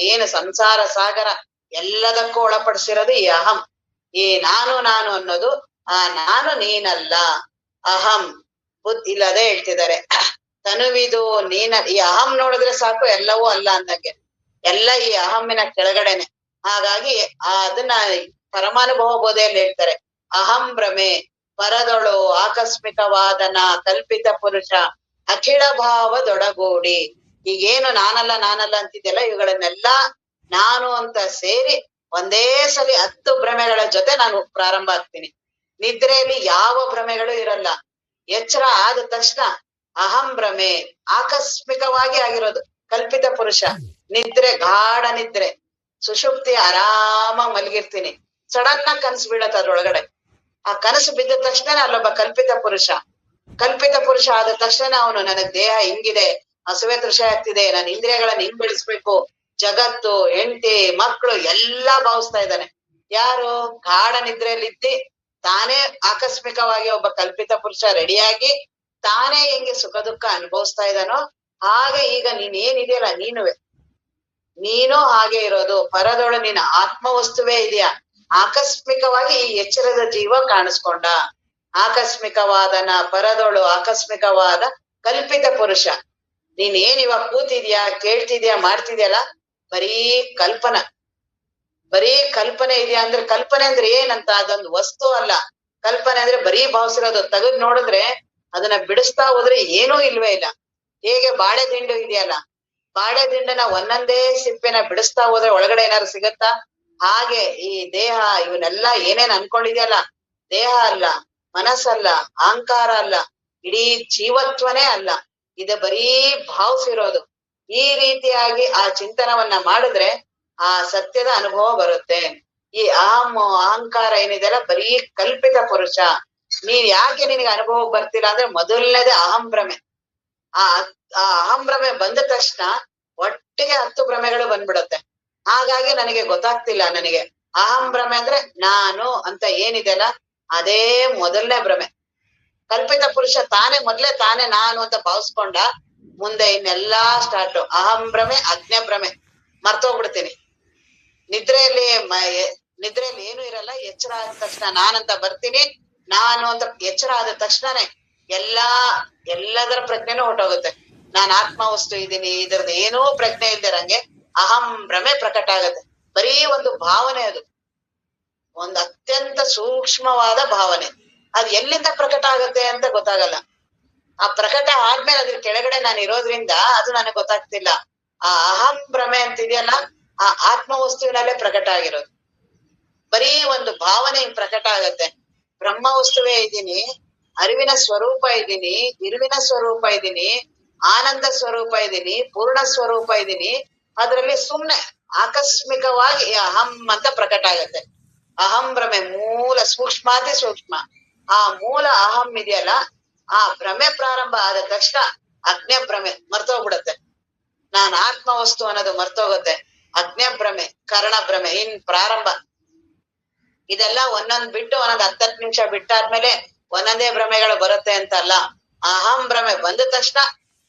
ಏನು ಸಂಸಾರ ಸಾಗರ ಎಲ್ಲದಕ್ಕೂ ಒಳಪಡಿಸಿರೋದು ಈ ಅಹಂ. ಈ ನಾನು ಅನ್ನೋದು ಆ ನಾನು ನೀನಲ್ಲ. ಅಹಂ ಇಲ್ಲದೆ ಹೇಳ್ತಿದ್ದಾರೆ. ತನುವಿದು ಈ ಅಹಂ ನೋಡಿದ್ರೆ ಸಾಕು ಎಲ್ಲವೂ ಅಲ್ಲ ಅಂದಂಗೆ, ಎಲ್ಲ ಈ ಅಹಮ್ಮಿನ ಕೆಳಗಡೆನೆ. ಹಾಗಾಗಿ ಅದನ್ನ ಪರಮಾನುಭವ ಬೋಧೆಯಲ್ಲಿ ಹೇಳ್ತಾರೆ. ಅಹಂ ಭ್ರಮೆ ಪರದೊಳು ಆಕಸ್ಮಿಕವಾದನ ಕಲ್ಪಿತ ಪುರುಷ ಅಖಿಳ ಭಾವದೊಡಗೂಡಿ. ಈಗೇನು ನಾನಲ್ಲ ಅಂತಿದ್ದೆಲ್ಲ ಇವುಗಳನ್ನೆಲ್ಲ ನಾನು ಅಂತ ಸೇರಿ ಒಂದೇ ಸಲಿ 10 ಭ್ರಮೆಗಳ ಜೊತೆ ನಾನು ಪ್ರಾರಂಭ ಆಗ್ತೀನಿ. ನಿದ್ರೆಯಲ್ಲಿ ಯಾವ ಭ್ರಮೆಗಳು ಇರಲ್ಲ. ಎಚ್ಚರ ಆದ ತಕ್ಷಣ ಅಹಂ ಭ್ರಮೆ ಆಕಸ್ಮಿಕವಾಗಿ ಆಗಿರೋದು ಕಲ್ಪಿತ ಪುರುಷ. ನಿದ್ರೆ ಗಾಢ ನಿದ್ರೆ, ಸುಷುಪ್ತಿ ಆರಾಮಾಗಿ ಮಲಗಿರ್ತೀನಿ, ಸಡನ್ ಆಗಿ ಕನಸು ಬೀಳತ್ತೆ ಅದ್ರೊಳಗಡೆ. ಆ ಕನಸು ಬಿದ್ದ ತಕ್ಷಣ ಅಲ್ಲೊಬ್ಬ ಕಲ್ಪಿತ ಪುರುಷ ಆದ ತಕ್ಷಣ ಅವನು ನನಗ್ ದೇಹ ಹಿಂಗಿದೆ, ಹಸುವೆ ತೃಷ ಆಗ್ತಿದೆ, ನಾನು ಇಂದ್ರಿಯಗಳನ್ನ ಹಿಂಗ್ ಬೆಳೆಸ್ಬೇಕು, ಜಗತ್ತು ಹೆಂಡತಿ ಮಕ್ಕಳು ಎಲ್ಲಾ ಭಾವಿಸ್ತಾ ಇದ್ದಾನೆ. ಯಾರು ಗಾಢ ನಿದ್ರೆಯಲ್ಲಿದ್ದಿ ತಾನೇ ಆಕಸ್ಮಿಕವಾಗಿ ಒಬ್ಬ ಕಲ್ಪಿತ ಪುರುಷ ರೆಡಿಯಾಗಿ ತಾನೇ ಹೆಂಗೆ ಸುಖ ದುಃಖ ಅನುಭವಿಸ್ತಾ ಇದ್ದಾನೋ ಹಾಗೆ ಈಗ ನೀನ್ ಏನಿದೆಯಲ್ಲ ನೀನು ಹಾಗೆ ಇರೋದು. ಪರದೊಳು ನಿನ್ನ ಆತ್ಮವಸ್ತುವೇ ಇದೆಯಾ. ಆಕಸ್ಮಿಕವಾಗಿ ಈ ಎಚ್ಚರದ ಜೀವ ಕಾಣಿಸ್ಕೊಂಡ. ಆಕಸ್ಮಿಕವಾದನ ಪರದೊಳು ಆಕಸ್ಮಿಕವಾದ ಕಲ್ಪಿತ ಪುರುಷ. ನೀನ್ ಏನ್ ಇವಾಗ ಕೂತಿದ್ಯಾ, ಕೇಳ್ತಿದ್ಯಾ, ಮಾಡ್ತಿದ್ಯಲ್ಲ, ಬರೀ ಕಲ್ಪನೆ ಇದೆಯಾ ಅಂದ್ರೆ, ಕಲ್ಪನೆ ಅಂದ್ರೆ ಏನಂತ, ಅದೊಂದು ವಸ್ತು ಅಲ್ಲ. ಕಲ್ಪನೆ ಅಂದ್ರೆ ಬರೀ ಭಾವಿಸಿರೋದು. ತೆಗೆದ್ ನೋಡಿದ್ರೆ ಅದನ್ನ ಬಿಡಿಸ್ತಾ ಹೋದ್ರೆ ಏನೂ ಇಲ್ವೇ ಇಲ್ಲ. ಹೇಗೆ ಬಾಳೆ ದಿಂಡು ಇದೆಯಲ್ಲ, ಬಾಳೆ ದಿಂಡನ ಒಂದೊಂದೇ ಸಿಪ್ಪೆನ ಬಿಡಿಸ್ತಾ ಹೋದ್ರೆ ಒಳಗಡೆ ಏನಾದ್ರು ಸಿಗತ್ತಾ? ಹಾಗೆ ಈ ದೇಹ ಇವನ್ನೆಲ್ಲ ಏನೇನ್ ಅನ್ಕೊಂಡಿದ್ಯಲ್ಲ, ದೇಹ ಅಲ್ಲ, ಮನಸ್ಸಲ್ಲ, ಅಹಂಕಾರ ಅಲ್ಲ, ಇಡೀ ಜೀವತ್ವನೇ ಅಲ್ಲ, ಇದು ಬರೀ ಭಾವಿಸಿರೋದು. ಈ ರೀತಿಯಾಗಿ ಆ ಚಿಂತನವನ್ನ ಮಾಡಿದ್ರೆ ಆ ಸತ್ಯದ ಅನುಭವ ಬರುತ್ತೆ. ಈ ಅಹಂಕಾರ ಏನಿದೆಯಲ್ಲ ಬರೀ ಕಲ್ಪಿತ ಪುರುಷ. ನೀನ್ ಯಾಕೆ ನಿನಗೆ ಅನುಭವ ಬರ್ತಿಲ್ಲ ಅಂದ್ರೆ ಮೊದಲನೇದೇ ಅಹಂಭ್ರಮೆ. ಆ ಅಹಂಭ್ರಮೆ ಬಂದ ತಕ್ಷಣ ಒಟ್ಟಿಗೆ 10 ಭ್ರಮೆಗಳು ಬಂದ್ಬಿಡತ್ತೆ. ಹಾಗಾಗಿ ನನಗೆ ಗೊತ್ತಾಗ್ತಿಲ್ಲ. ನನಗೆ ಅಹಂಭ್ರಮೆ ಅಂದ್ರೆ ನಾನು ಅಂತ ಏನಿದೆಯಲ್ಲ ಅದೇ ಮೊದಲನೇ ಭ್ರಮೆ. ಕಲ್ಪಿತ ಪುರುಷ ಮೊದ್ಲೇ ತಾನೇ ನಾನು ಅಂತ ಭಾವಿಸ್ಕೊಂಡ, ಮುಂದೆ ಇನ್ನೆಲ್ಲಾ ಸ್ಟಾರ್ಟ್. ಅಹಂಭ್ರಮೆ ಅಜ್ಞಭ್ರಮೆ ಮರ್ತೋಗ್ಬಿಡ್ತೀನಿ. ನಿದ್ರೆಯಲ್ಲಿ ಏನು ಇರಲ್ಲ. ಎಚ್ಚರ ಆದ ತಕ್ಷಣ ನಾನಂತ ಬರ್ತೀನಿ. ನಾನು ಅಂತ ಎಚ್ಚರ ಆದ ತಕ್ಷಣನೇ ಎಲ್ಲದರ ಪ್ರಜ್ಞೆನೂ ಹೊಟ್ಟೋಗುತ್ತೆ. ನಾನ್ ಆತ್ಮವಸ್ತು ಇದ್ದೀನಿ, ಇದ್ರದ್ದು ಏನೂ ಪ್ರಜ್ಞೆ ಇಲ್ದಿರಂಗೆ ಅಹಂ ಭ್ರಮೆ ಪ್ರಕಟ ಆಗತ್ತೆ. ಬರೀ ಒಂದು ಭಾವನೆ, ಅದು ಒಂದು ಅತ್ಯಂತ ಸೂಕ್ಷ್ಮವಾದ ಭಾವನೆ. ಅದು ಎಲ್ಲಿಂದ ಪ್ರಕಟ ಆಗತ್ತೆ ಅಂತ ಗೊತ್ತಾಗಲ್ಲ. ಆ ಪ್ರಕಟ ಆದ್ಮೇಲೆ ಅದ್ರ ಕೆಳಗಡೆ ನಾನು ಇರೋದ್ರಿಂದ ಅದು ನನಗೆ ಗೊತ್ತಾಗ್ತಿಲ್ಲ. ಆ ಅಹಂ ಭ್ರಮೆ ಅಂತಿದೆಯಲ್ಲ, ಆ ಆತ್ಮವಸ್ತುವಿನಲ್ಲೇ ಪ್ರಕಟ ಆಗಿರೋದು. ಬರೀ ಒಂದು ಭಾವನೆ ಹಿಂಗ್ ಪ್ರಕಟ ಆಗತ್ತೆ. ಬ್ರಹ್ಮ ವಸ್ತುವೇ ಇದ್ದೀನಿ, ಅರಿವಿನ ಸ್ವರೂಪ ಇದ್ದೀನಿ, ಇರುವಿನ ಸ್ವರೂಪ ಇದ್ದೀನಿ, ಆನಂದ ಸ್ವರೂಪ ಇದ್ದೀನಿ, ಪೂರ್ಣ ಸ್ವರೂಪ ಇದ್ದೀನಿ. ಅದ್ರಲ್ಲಿ ಸುಮ್ನೆ ಆಕಸ್ಮಿಕವಾಗಿ ಅಹಂ ಅಂತ ಪ್ರಕಟ ಆಗತ್ತೆ. ಅಹಂ ಭ್ರಮೆ ಮೂಲ ಸೂಕ್ಷ್ಮಾತಿ ಸೂಕ್ಷ್ಮ. ಆ ಮೂಲ ಅಹಂ ಇದೆಯಲ್ಲ, ಆ ಭ್ರಮೆ ಪ್ರಾರಂಭ ಆದ ತಕ್ಷಣ ಅಜ್ಞಭ್ರಮೆ ಮರ್ತೋಗ್ಬಿಡತ್ತೆ. ನಾನ್ ಆತ್ಮ ವಸ್ತು ಅನ್ನೋದು ಮರ್ತೋಗುತ್ತೆ. ಅಜ್ಞಭ್ರಮೆ, ಕರ್ಣಭ್ರಮೆ, ಇನ್ ಪ್ರಾರಂಭ ಇದೆಲ್ಲ ಒಂದೊಂದ್ ಬಿಟ್ಟು ಒಂದೊಂದ್ 10 ನಿಮಿಷ ಬಿಟ್ಟಾದ್ಮೇಲೆ ಒಂದೊಂದೇ ಭ್ರಮೆಗಳು ಬರುತ್ತೆ ಅಂತ ಅಲ್ಲ. ಅಹಂ ಭ್ರಮೆ ಬಂದ ತಕ್ಷಣ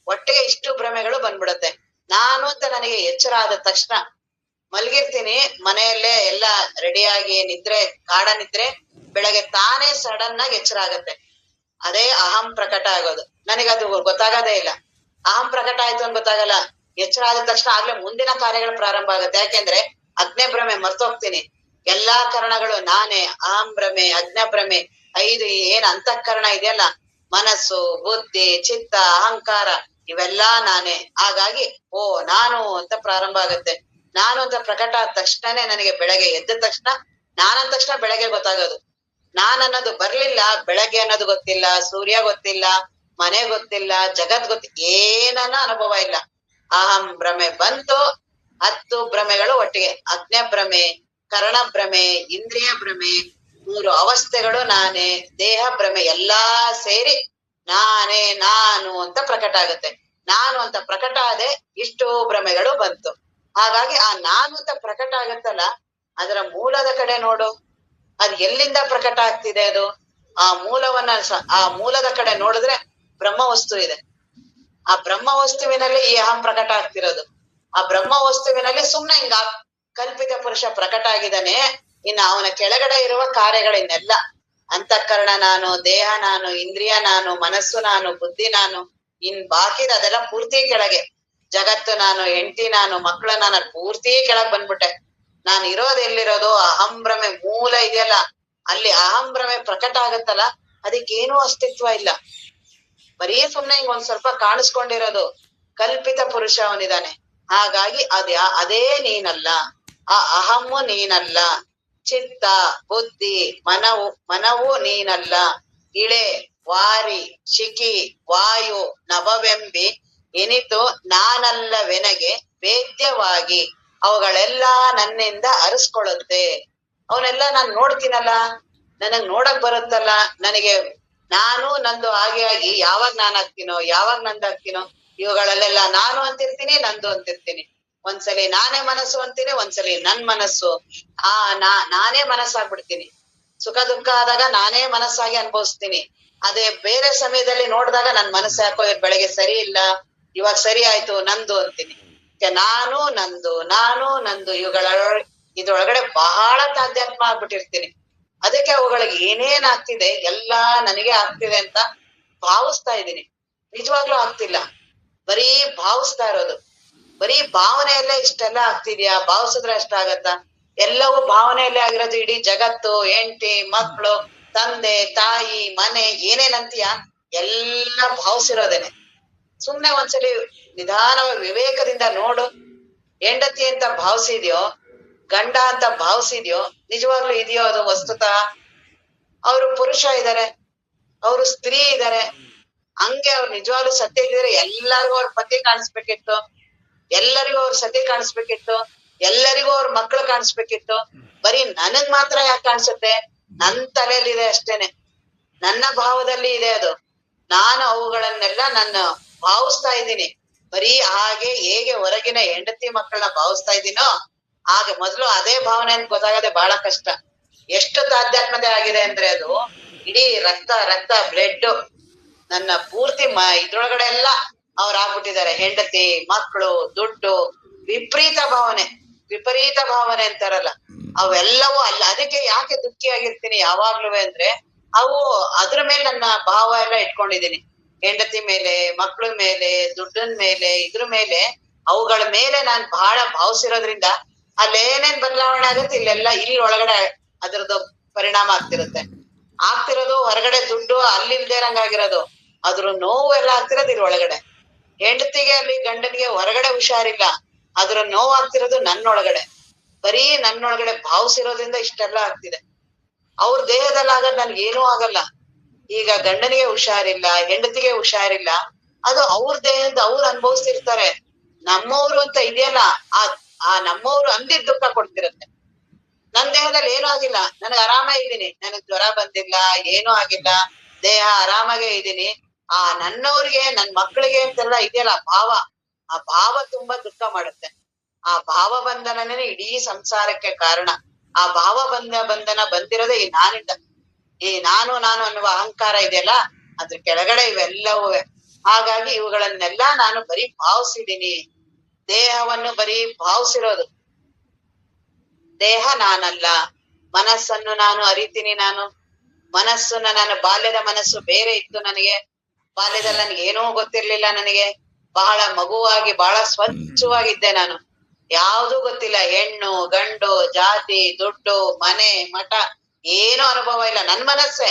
ಒಟ್ಟಿಗೆ ಇಷ್ಟು ಭ್ರಮೆಗಳು ಬಂದ್ಬಿಡತ್ತೆ. ನಾನು ಅಂತ ನನಗೆ ಎಚ್ಚರ ಆದ ತಕ್ಷಣ ಮಲ್ಗಿರ್ತೀನಿ ಮನೆಯಲ್ಲೇ ಎಲ್ಲ ರೆಡಿಯಾಗಿ ನಿದ್ರೆ, ಗಾಢ ನಿದ್ರೆ, ಬೆಳಗ್ಗೆ ತಾನೇ ಸಡನ್ ಆಗಿ ಎಚ್ಚರ ಆಗತ್ತೆ. ಅದೇ ಅಹಂ ಪ್ರಕಟ ಆಗೋದು. ನನಗದು ಗೊತ್ತಾಗೋದೇ ಇಲ್ಲ. ಅಹಂ ಪ್ರಕಟ ಆಯ್ತು ಅಂತ ಗೊತ್ತಾಗಲ್ಲ. ಎಚ್ಚರ ಆದ ತಕ್ಷಣ ಆಗ್ಲೇ ಮುಂದಿನ ಕಾರ್ಯಗಳು ಪ್ರಾರಂಭ ಆಗುತ್ತೆ. ಯಾಕೆಂದ್ರೆ ಅಗ್ನಿಭ್ರಮೆ ಮರ್ತೋಗ್ತೀನಿ. ಎಲ್ಲಾ ಕರಣಗಳು ನಾನೇ. ಅಹಂ ಭ್ರಮೆ, ಅಜ್ಞಭ್ರಮೆ, 5 ಏನ್ ಅಂತಃಕರಣ ಇದೆಯಲ್ಲ, ಮನಸ್ಸು, ಬುದ್ಧಿ, ಚಿತ್ತ, ಅಹಂಕಾರ, ಇವೆಲ್ಲಾ ನಾನೇ. ಹಾಗಾಗಿ ಓ ನಾನು ಅಂತ ಪ್ರಾರಂಭ ಆಗುತ್ತೆ. ನಾನು ಅಂತ ಪ್ರಕಟ ಆದ ತಕ್ಷಣನೇ ನನಗೆ ಬೆಳಗ್ಗೆ ಎದ್ದ ತಕ್ಷಣ ನಾನಂದ ತಕ್ಷಣ ಬೆಳಗ್ಗೆ ಗೊತ್ತಾಗೋದು. ನಾನ್ ಅನ್ನೋದು ಬರ್ಲಿಲ್ಲ, ಬೆಳಗ್ಗೆ ಅನ್ನೋದು ಗೊತ್ತಿಲ್ಲ, ಸೂರ್ಯ ಗೊತ್ತಿಲ್ಲ, ಮನೆ ಗೊತ್ತಿಲ್ಲ, ಜಗತ್ ಏನನ್ನ ಅನುಭವ ಇಲ್ಲ. ಅಹಂ ಭ್ರಮೆ ಬಂತು, 10 ಭ್ರಮೆಗಳು ಒಟ್ಟಿಗೆ. ಅಜ್ಞಭ್ರಮೆ, ಕರ್ಣಭ್ರಮೆ, ಇಂದ್ರಿಯ ಭ್ರಮೆ, 3 ಅವಸ್ಥೆಗಳು ನಾನೇ, ದೇಹ ಭ್ರಮೆ ಎಲ್ಲಾ ಸೇರಿ ನಾನೇ ನಾನು ಅಂತ ಪ್ರಕಟ ಆಗುತ್ತೆ. ನಾನು ಅಂತ ಪ್ರಕಟ ಆದೆ, ಇಷ್ಟು ಭ್ರಮೆಗಳು ಬಂತು. ಹಾಗಾಗಿ ಆ ನಾನು ಅಂತ ಪ್ರಕಟ ಆಗತ್ತಲ್ಲ, ಅದರ ಮೂಲದ ಕಡೆ ನೋಡು. ಅದ್ ಎಲ್ಲಿಂದ ಪ್ರಕಟ ಆಗ್ತಿದೆ ಅದು? ಆ ಮೂಲದ ಕಡೆ ನೋಡಿದ್ರೆ ಬ್ರಹ್ಮ ವಸ್ತು ಇದೆ. ಆ ಬ್ರಹ್ಮ ವಸ್ತುವಿನಲ್ಲಿ ಈ ಅಹಂ ಪ್ರಕಟ ಆಗ್ತಿರೋದು. ಆ ಬ್ರಹ್ಮ ವಸ್ತುವಿನಲ್ಲಿ ಸುಮ್ನೆ ಹಿಂಗ ಕಲ್ಪಿತ ಪುರುಷ ಪ್ರಕಟ ಆಗಿದ್ದಾನೆ. ಇನ್ನು ಅವನ ಕೆಳಗಡೆ ಇರುವ ಕಾರ್ಯಗಳಿನ್ನೆಲ್ಲ ಅಂತಃಕರಣ ನಾನು, ದೇಹ ನಾನು, ಇಂದ್ರಿಯ ನಾನು, ಮನಸ್ಸು ನಾನು, ಬುದ್ಧಿ ನಾನು, ಇನ್ ಬಾಕಿದ ಅದೆಲ್ಲ ಪೂರ್ತಿ ಕೆಳಗೆ. ಜಗತ್ತು ನಾನು, ಹೆಂಡತಿ ನಾನು, ಮಕ್ಕಳು ನಾನು, ಪೂರ್ತಿ ಕೆಳಗ್ ಬಂದ್ಬಿಟ್ಟೆ. ನಾನು ಇರೋದು ಎಲ್ಲಿರೋದು? ಅಹಂ ಭ್ರಮೆ ಮೂಲ ಇದೆಯಲ್ಲ, ಅಲ್ಲಿ ಅಹಂ ಭ್ರಮೆ ಪ್ರಕಟ ಆಗತ್ತಲ್ಲ, ಅದಕ್ಕೇನೂ ಅಸ್ತಿತ್ವ ಇಲ್ಲ. ಬರೀ ಸುಮ್ನೆ ಹಿಂಗ್ ಒಂದ್ ಸ್ವಲ್ಪ ಕಾಣಿಸ್ಕೊಂಡಿರೋದು. ಕಲ್ಪಿತ ಪುರುಷ ಅವನಿದಾನೆ. ಹಾಗಾಗಿ ಅದೇ ನೀನಲ್ಲ. ಆ ಅಹಮ್ಮು ನೀನಲ್ಲ. ಚಿತ್ತ, ಬುದ್ಧಿ, ಮನವು ನೀನಲ್ಲ. ಇಳೆ, ವಾರಿ, ಶಿಖಿ, ವಾಯು, ನಭವೆಂಬಿ ಎನಿತು ನಾನಲ್ಲವೆನಗೆ ವೇದ್ಯವಾಗಿ ಅವುಗಳೆಲ್ಲ ನನ್ನಿಂದ ಅರಿಸ್ಕೊಳ್ಳುತ್ತೆ. ಅವನೆಲ್ಲ ನಾನ್ ನೋಡ್ತೀನಲ್ಲ, ನನಗ್ ನೋಡಕ್ ಬರುತ್ತಲ್ಲ. ನನಗೆ ನಾನು ನಂದು ಹಾಗೆ ಆಗಿ ಯಾವಾಗ ನಾನಾಗ್ತೀನೋ, ಯಾವಾಗ ನಂದಾಗ್ತೀನೋ, ಇವುಗಳಲ್ಲೆಲ್ಲ ನಾನು ಅಂತಿರ್ತೀನಿ, ನಂದು ಅಂತಿರ್ತೀನಿ. ಒಂದ್ಸಲಿ ನಾನೇ ಮನಸ್ಸು ಅಂತೀನಿ, ಒಂದ್ಸಲಿ ನನ್ ಮನಸ್ಸು. ನಾನೇ ಮನಸ್ಸಾಗ್ಬಿಡ್ತೀನಿ. ಸುಖ ದುಃಖ ಆದಾಗ ನಾನೇ ಮನಸ್ಸಾಗಿ ಅನ್ಭವಿಸ್ತೀನಿ. ಅದೇ ಬೇರೆ ಸಮಯದಲ್ಲಿ ನೋಡಿದಾಗ ನನ್ ಮನಸ್ಸು ಯಾಕೋ ಬೆಳಗ್ಗೆ ಸರಿ ಇಲ್ಲ, ಇವಾಗ ಸರಿ ಆಯ್ತು, ನಂದು ಅಂತೀನಿ. ನಾನು ನಂದು ಇದ್ರೊಳಗಡೆ ಬಹಳ ತಾಧ್ಯಾತ್ಮ ಆಗ್ಬಿಟ್ಟಿರ್ತೀನಿ. ಅದಕ್ಕೆ ಅವುಗಳಿಗೆ ಏನೇನ್ ಆಗ್ತಿದೆ ಎಲ್ಲಾ ನನಗೆ ಆಗ್ತಿದೆ ಅಂತ ಭಾವಿಸ್ತಾ ಇದ್ದೀನಿ. ನಿಜವಾಗ್ಲೂ ಆಗ್ತಿಲ್ಲ, ಬರೀ ಭಾವಿಸ್ತಾ ಇರೋದು. ಬರೀ ಭಾವನೆಯಲ್ಲೇ ಇಷ್ಟೆಲ್ಲ ಆಗ್ತಿದ್ಯಾ? ಭಾವಿಸಿದ್ರೆ ಅಷ್ಟಾಗತ್ತ? ಎಲ್ಲವೂ ಭಾವನೆಯಲ್ಲೇ ಆಗಿರೋದು. ಇಡೀ ಜಗತ್ತು, ಹೆಂಡತಿ, ಮಕ್ಕಳು, ತಂದೆ, ತಾಯಿ, ಮನೆ, ಏನೇನಂತೀಯ ಎಲ್ಲ ಭಾವಿಸಿರೋದೇನೆ. ಸುಮ್ನೆ ಒಂದ್ಸಲಿ ನಿಧಾನವಾಗಿ ವಿವೇಕದಿಂದ ನೋಡು. ಹೆಂಡತಿ ಅಂತ ಭಾವಿಸಿದ್ಯೋ, ಗಂಡ ಅಂತ ಭಾವಿಸಿದ್ಯೋ, ನಿಜವಾಗ್ಲೂ ಇದೆಯೋ ಅದು ವಸ್ತುತಃ? ಅವರು ಪುರುಷ ಇದಾರೆ, ಅವರು ಸ್ತ್ರೀ ಇದಾರೆ. ಹಂಗೆ ಅವ್ರು ನಿಜವಾಗ್ಲೂ ಸತ್ಯ ಇದ್ರೆ ಎಲ್ಲರಿಗೂ ಅವ್ರ ಪತಿ ಕಾಣಿಸ್ಬೇಕಿತ್ತು, ಎಲ್ಲರಿಗೂ ಅವ್ರ ಸತಿ ಕಾಣಿಸ್ಬೇಕಿತ್ತು, ಎಲ್ಲರಿಗೂ ಅವ್ರ ಮಕ್ಳು ಕಾಣಿಸ್ಬೇಕಿತ್ತು. ಬರೀ ನನಗ್ ಮಾತ್ರ ಯಾಕೆ ಕಾಣಿಸುತ್ತೆ? ನನ್ ತಲೆಯಲ್ಲಿದೆ ಅಷ್ಟೇನೆ, ನನ್ನ ಭಾವದಲ್ಲಿ ಇದೆ ಅದು. ನಾನು ಅವುಗಳನ್ನೆಲ್ಲ ನನ್ನ ಭಾವಿಸ್ತಾ ಇದ್ದೀನಿ. ಬರೀ ಹೇಗೆ ಹೊರಗಿನ ಹೆಂಡತಿ ಮಕ್ಕಳನ್ನ ಭಾವಿಸ್ತಾ ಇದ್ದೀನೋ ಹಾಗೆ ಮೊದ್ಲು ಅದೇ ಭಾವನೆ ಅಂತ ಗೊತ್ತಾಗದೆ ಬಹಳ ಕಷ್ಟ. ಎಷ್ಟು ತಾಧ್ಯಾತ್ಮತೆ ಆಗಿದೆ ಅಂದ್ರೆ ಅದು ಇಡೀ ರಕ್ತ ಬ್ಲಡ್ ನನ್ನ ಪೂರ್ತಿ ಇದ್ರೊಳಗಡೆ ಎಲ್ಲ ಅವ್ರು ಆಗ್ಬಿಟ್ಟಿದ್ದಾರೆ. ಹೆಂಡತಿ, ಮಕ್ಕಳು, ದುಡ್ಡು, ವಿಪರೀತ ಭಾವನೆ ಅಂತಾರಲ್ಲ, ಅವೆಲ್ಲವೂ ಅಲ್ಲ. ಅದಕ್ಕೆ ಯಾಕೆ ದುಃಖಿಯಾಗಿರ್ತೀನಿ ಯಾವಾಗ್ಲೂ ಅಂದ್ರೆ ಅದ್ರ ಮೇಲೆ ನನ್ನ ಭಾವ ಎಲ್ಲ ಇಟ್ಕೊಂಡಿದೀನಿ. ಹೆಂಡತಿ ಮೇಲೆ, ಮಕ್ಳ ಮೇಲೆ, ದುಡ್ಡನ್ ಮೇಲೆ, ಇದ್ರ ಮೇಲೆ, ಅವುಗಳ ಮೇಲೆ ನಾನ್ ಬಹಳ ಭಾವಿಸಿರೋದ್ರಿಂದ ಅಲ್ಲೇನೇನ್ ಬದಲಾವಣೆ ಆಗುತ್ತೆ ಇಲ್ಲಿ ಒಳಗಡೆ ಅದ್ರದ್ದು ಪರಿಣಾಮ ಆಗ್ತಿರೋದು. ಹೊರಗಡೆ ದುಡ್ಡು ಅಲ್ಲಿಲ್ದೇ ಇರಂಗಾಗಿರೋದು, ಅದ್ರ ನೋವು ಎಲ್ಲ ಆಗ್ತಿರೋದು ಇಲ್ಲಿ ಒಳಗಡೆ. ಹೆಂಡತಿಗೆ ಅಲ್ಲಿ ಗಂಡನಿಗೆ ಹೊರಗಡೆ ಹುಷಾರಿಲ್ಲ, ಅದ್ರ ನೋವು ಆಗ್ತಿರೋದು ನನ್ನೊಳಗಡೆ. ಬರೀ ನನ್ನೊಳಗಡೆ ಭಾವಿಸಿರೋದ್ರಿಂದ ಇಷ್ಟೆಲ್ಲ ಆಗ್ತಿದೆ. ಅವ್ರ ದೇಹದಲ್ಲಿ ಆಗೋದ್ ನನ್ಗೇನೂ ಆಗಲ್ಲ. ಈಗ ಗಂಡನಿಗೆ ಹುಷಾರಿಲ್ಲ, ಹೆಂಡತಿಗೆ ಹುಷಾರಿಲ್ಲ, ಅದು ಅವ್ರ ದೇಹದ ಅವ್ರು ಅನುಭವಿಸ್ತಿರ್ತಾರೆ. ನಮ್ಮವ್ರು ಅಂತ ಇದೆಯಲ್ಲ, ಆ ನಮ್ಮವ್ರು ಅಂದಿದ್ ದುಃಖ ಕೊಡ್ತಿರುತ್ತೆ. ನನ್ ದೇಹದಲ್ಲಿ ಏನೂ ಆಗಿಲ್ಲ, ನನಗ್ ಆರಾಮಾಗಿ ಇದೀನಿ, ನನಗ್ ಜ್ವರ ಬಂದಿಲ್ಲ, ಏನೂ ಆಗಿಲ್ಲ, ದೇಹ ಆರಾಮಾಗೇ ಇದೀನಿ. ಆ ನನ್ನವ್ರಿಗೆ ನನ್ ಮಕ್ಕಳಿಗೆ ಅಂತೆಲ್ಲ ಇದೆಯಲ್ಲ ಭಾವ, ಆ ಭಾವ ತುಂಬಾ ದುಃಖ ಮಾಡುತ್ತೆ. ಆ ಭಾವ ಬಂಧನನೇ ಇಡೀ ಸಂಸಾರಕ್ಕೆ ಕಾರಣ. ಆ ಭಾವ ಬಂಧನ ಬಂದಿರೋದೇ ಈ ನಾನಿಂದ. ಈ ನಾನು ಅನ್ನುವ ಅಹಂಕಾರ ಇದೆಯಲ್ಲ, ಅದ್ರ ಕೆಳಗಡೆ ಇವೆಲ್ಲವೂ. ಹಾಗಾಗಿ ಇವುಗಳನ್ನೆಲ್ಲ ನಾನು ಬರೀ ಭಾವಿಸಿದೀನಿ. ದೇಹವನ್ನು ಬರೀ ಭಾವಿಸಿರೋದು. ದೇಹ ನಾನಲ್ಲ. ಮನಸ್ಸನ್ನು ನಾನು ಅರಿತೀನಿ. ಮನಸ್ಸನ್ನ ನಾನು ಬಾಲ್ಯದ ಮನಸ್ಸು ಬೇರೆ ಇತ್ತು ನನಗೆ. ಬಾಲ್ಯದಲ್ಲಿ ನನಗೆ ಏನೂ ಗೊತ್ತಿರ್ಲಿಲ್ಲ. ನನಗೆ ಬಹಳ ಮಗುವಾಗಿ ಬಹಳ ಸ್ವಚ್ಛವಾಗಿದ್ದೆ ನಾನು. ಯಾವ್ದೂ ಗೊತ್ತಿಲ್ಲ. ಹೆಣ್ಣು ಗಂಡು ಜಾತಿ ದುಡ್ಡು ಮನೆ ಮಠ ಏನೂ ಅನುಭವ ಇಲ್ಲ. ನನ್ ಮನಸ್ಸೇ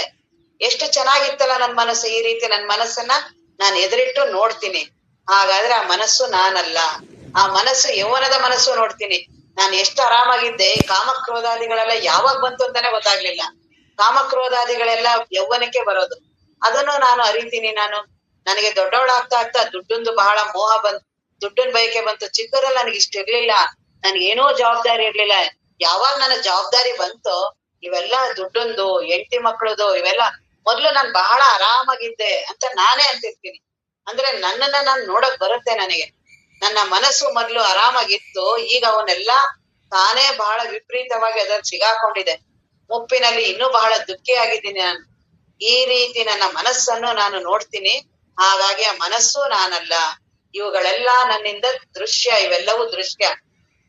ಎಷ್ಟು ಚೆನ್ನಾಗಿತ್ತಲ್ಲ ನನ್ ಮನಸ್ಸು. ಈ ರೀತಿ ನನ್ ಮನಸ್ಸನ್ನ ನಾನು ಎದುರಿಟ್ಟು ನೋಡ್ತೀನಿ. ಹಾಗಾದ್ರೆ ಆ ಮನಸ್ಸು ನಾನಲ್ಲ. ಆ ಮನಸ್ಸು ಯೌವನದ ಮನಸ್ಸು ನೋಡ್ತೀನಿ. ನಾನು ಎಷ್ಟು ಆರಾಮಾಗಿದ್ದೆ. ಕಾಮಕ್ರೋಧಾದಿಗಳೆಲ್ಲ ಯಾವಾಗ ಬಂತು ಅಂತಾನೆ ಗೊತ್ತಾಗ್ಲಿಲ್ಲ. ಕಾಮಕ್ರೋಧಾದಿಗಳೆಲ್ಲ ಯೌವನಕ್ಕೆ ಬರೋದು. ಅದನ್ನು ನಾನು ಅರಿತೀನಿ. ನನಗೆ ದೊಡ್ಡವಳಾಗ್ತಾ ಆಗ್ತಾ ದುಡ್ಡೊಂದು ಬಹಳ ಮೋಹ ಬಂತು. ದುಡ್ಡನ್ ಬಯಕೆ ಬಂತು. ಚಿಕ್ಕದ್ರಲ್ಲಿ ನನಗೆ ಇಷ್ಟ ಇರ್ಲಿಲ್ಲ. ನನ್ಗೇನೋ ಜವಾಬ್ದಾರಿ ಇರ್ಲಿಲ್ಲ. ಯಾವಾಗ ನನ್ನ ಜವಾಬ್ದಾರಿ ಬಂತೋ ಇವೆಲ್ಲ ದುಡ್ಡೊಂದು ಹೆಂಡತಿ ಮಕ್ಕಳದು ಇವೆಲ್ಲ. ಮೊದ್ಲು ನಾನ್ ಬಹಳ ಆರಾಮಾಗಿದ್ದೆ ಅಂತ ನಾನೇ ಅಂತಿರ್ತೀನಿ. ಅಂದ್ರೆ ನನ್ನನ್ನ ನಾನ್ ನೋಡಕ್ ಬರುತ್ತೆ ನನಗೆ. ನನ್ನ ಮನಸ್ಸು ಮೊದ್ಲು ಆರಾಮಾಗಿತ್ತು. ಈಗ ಅವನ್ನೆಲ್ಲ ತಾನೇ ಬಹಳ ವಿಪರೀತವಾಗಿ ಅದ್ರಲ್ಲಿ ಸಿಗಾಕೊಂಡಿದೆ. ಮುಪ್ಪಿನಲ್ಲಿ ಇನ್ನೂ ಬಹಳ ದುಃಖಿ ಆಗಿದ್ದೀನಿ ನಾನು. ಈ ರೀತಿ ನನ್ನ ಮನಸ್ಸನ್ನು ನಾನು ನೋಡ್ತೀನಿ. ಹಾಗಾಗಿ ಆ ಮನಸ್ಸು ನಾನಲ್ಲ. ಇವುಗಳೆಲ್ಲ ನನ್ನಿಂದ ದೃಶ್ಯ. ಇವೆಲ್ಲವೂ ದೃಶ್ಯ.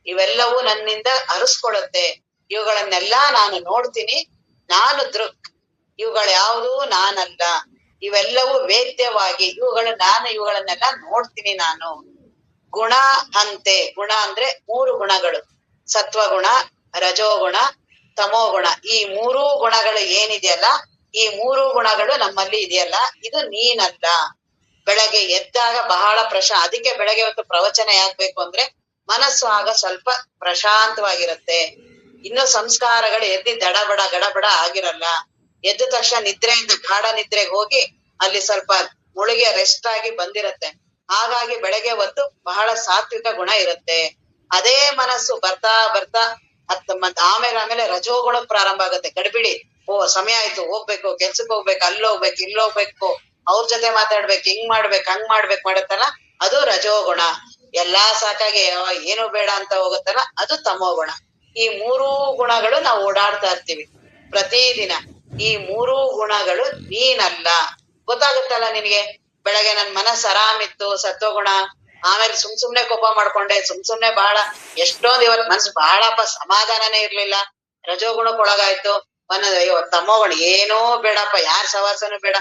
ಇವೆಲ್ಲವೂ ನನ್ನಿಂದ ಅರಿಸ್ಕೊಳ್ಳುತ್ತೆ. ಇವುಗಳನ್ನೆಲ್ಲ ನಾನು ನೋಡ್ತೀನಿ. ನಾನು ದೃಕ್. ಇವುಗಳು ಯಾವುದೂ ನಾನಲ್ಲ. ಇವೆಲ್ಲವೂ ವೇದ್ಯವಾಗಿ ಇವುಗಳನ್ನೆಲ್ಲ ನೋಡ್ತೀನಿ ನಾನು. ಗುಣ ಹಂತೆ. ಗುಣ ಅಂದ್ರೆ 3 ಗುಣಗಳು. ಸತ್ವಗುಣ, ರಜೋಗುಣ, ತಮೋಗುಣ. ಈ 3 ಗುಣಗಳು ಏನಿದೆಯಲ್ಲ, ಈ 3 ಗುಣಗಳು ನಮ್ಮಲ್ಲಿ ಇದೆಯಲ್ಲ, ಇದು ನೀನಲ್ಲ. ಬೆಳಗ್ಗೆ ಎದ್ದಾಗ ಬಹಳ ಅದಕ್ಕೆ ಬೆಳಗ್ಗೆ ಹೊತ್ತು ಪ್ರವಚನ ಯಾಕ್ಬೇಕು ಅಂದ್ರೆ ಮನಸ್ಸು ಆಗ ಸ್ವಲ್ಪ ಪ್ರಶಾಂತವಾಗಿರುತ್ತೆ. ಇನ್ನು ಸಂಸ್ಕಾರಗಳು ಎದ್ದಿ ಗಡಬಡ ಆಗಿರಲ್ಲ. ಎದ್ದ ತಕ್ಷಣ ನಿದ್ರೆಯಿಂದ ಗಾಢ ನಿದ್ರೆಗೆ ಹೋಗಿ ಅಲ್ಲಿ ಸ್ವಲ್ಪ ಮುಳುಗೆ ರೆಸ್ಟ್ ಆಗಿ ಬಂದಿರತ್ತೆ. ಹಾಗಾಗಿ ಬೆಳಗ್ಗೆ ಹೊತ್ತು ಬಹಳ ಸಾತ್ವಿಕ ಗುಣ ಇರುತ್ತೆ. ಅದೇ ಮನಸ್ಸು ಬರ್ತಾ ಆಮೇಲೆ ರಜೋಗುಣ ಪ್ರಾರಂಭ ಆಗುತ್ತೆ. ಗಡಿಬಿಡಿ. ಸಮಯ ಆಯ್ತು, ಹೋಗ್ಬೇಕು, ಕೆಲ್ಸಕ್ಕೆ ಹೋಗ್ಬೇಕು, ಅಲ್ಲೋಗ್ಬೇಕು, ಇಲ್ಲೋಗ್ಬೇಕು, ಅವ್ರ ಜೊತೆ ಮಾತಾಡ್ಬೇಕು, ಹಿಂಗ್ ಮಾಡ್ಬೇಕು, ಹಂಗ್ ಮಾಡ್ಬೇಕು ಮಾಡತ್ತಲ್ಲ, ಅದು ರಜೋಗುಣ. ಎಲ್ಲಾ ಸಾಕಾಗಿ ಏನು ಬೇಡ ಅಂತ ಹೋಗುತ್ತಲ್ಲ, ಅದು ತಮೋಗುಣ. ಈ 3 ಗುಣಗಳು ನಾವು ಓಡಾಡ್ತಾ ಇರ್ತೀವಿ ಪ್ರತಿದಿನ. ಈ 3 ಗುಣಗಳು ನೀನಲ್ಲ. ಗೊತ್ತಾಗುತ್ತಲ್ಲ ನಿನಗೆ. ಬೆಳಗ್ಗೆ ನನ್ ಮನಸ್ಸು ಆರಾಮಿತ್ತು, ಸತ್ವಗುಣ. ಆಮೇಲೆ ಸುಮ್ನೆ ಕೋಪ ಮಾಡ್ಕೊಂಡೆ. ಸುಮ್ನೆ ಬಹಳ ಎಷ್ಟೊಂದ್ ಇವತ್ ಮನ್ಸು ಬಹಳಪ್ಪ ಸಮಾಧಾನನೇ ಇರ್ಲಿಲ್ಲ. ರಜೋಗುಣಕ್ಕೊಳಗಾಯ್ತು. ತಮೋಗುಣ. ಏನೋ ಬೇಡಪ್ಪ, ಯಾರ್ ಸವಾಸನೂ ಬೇಡ,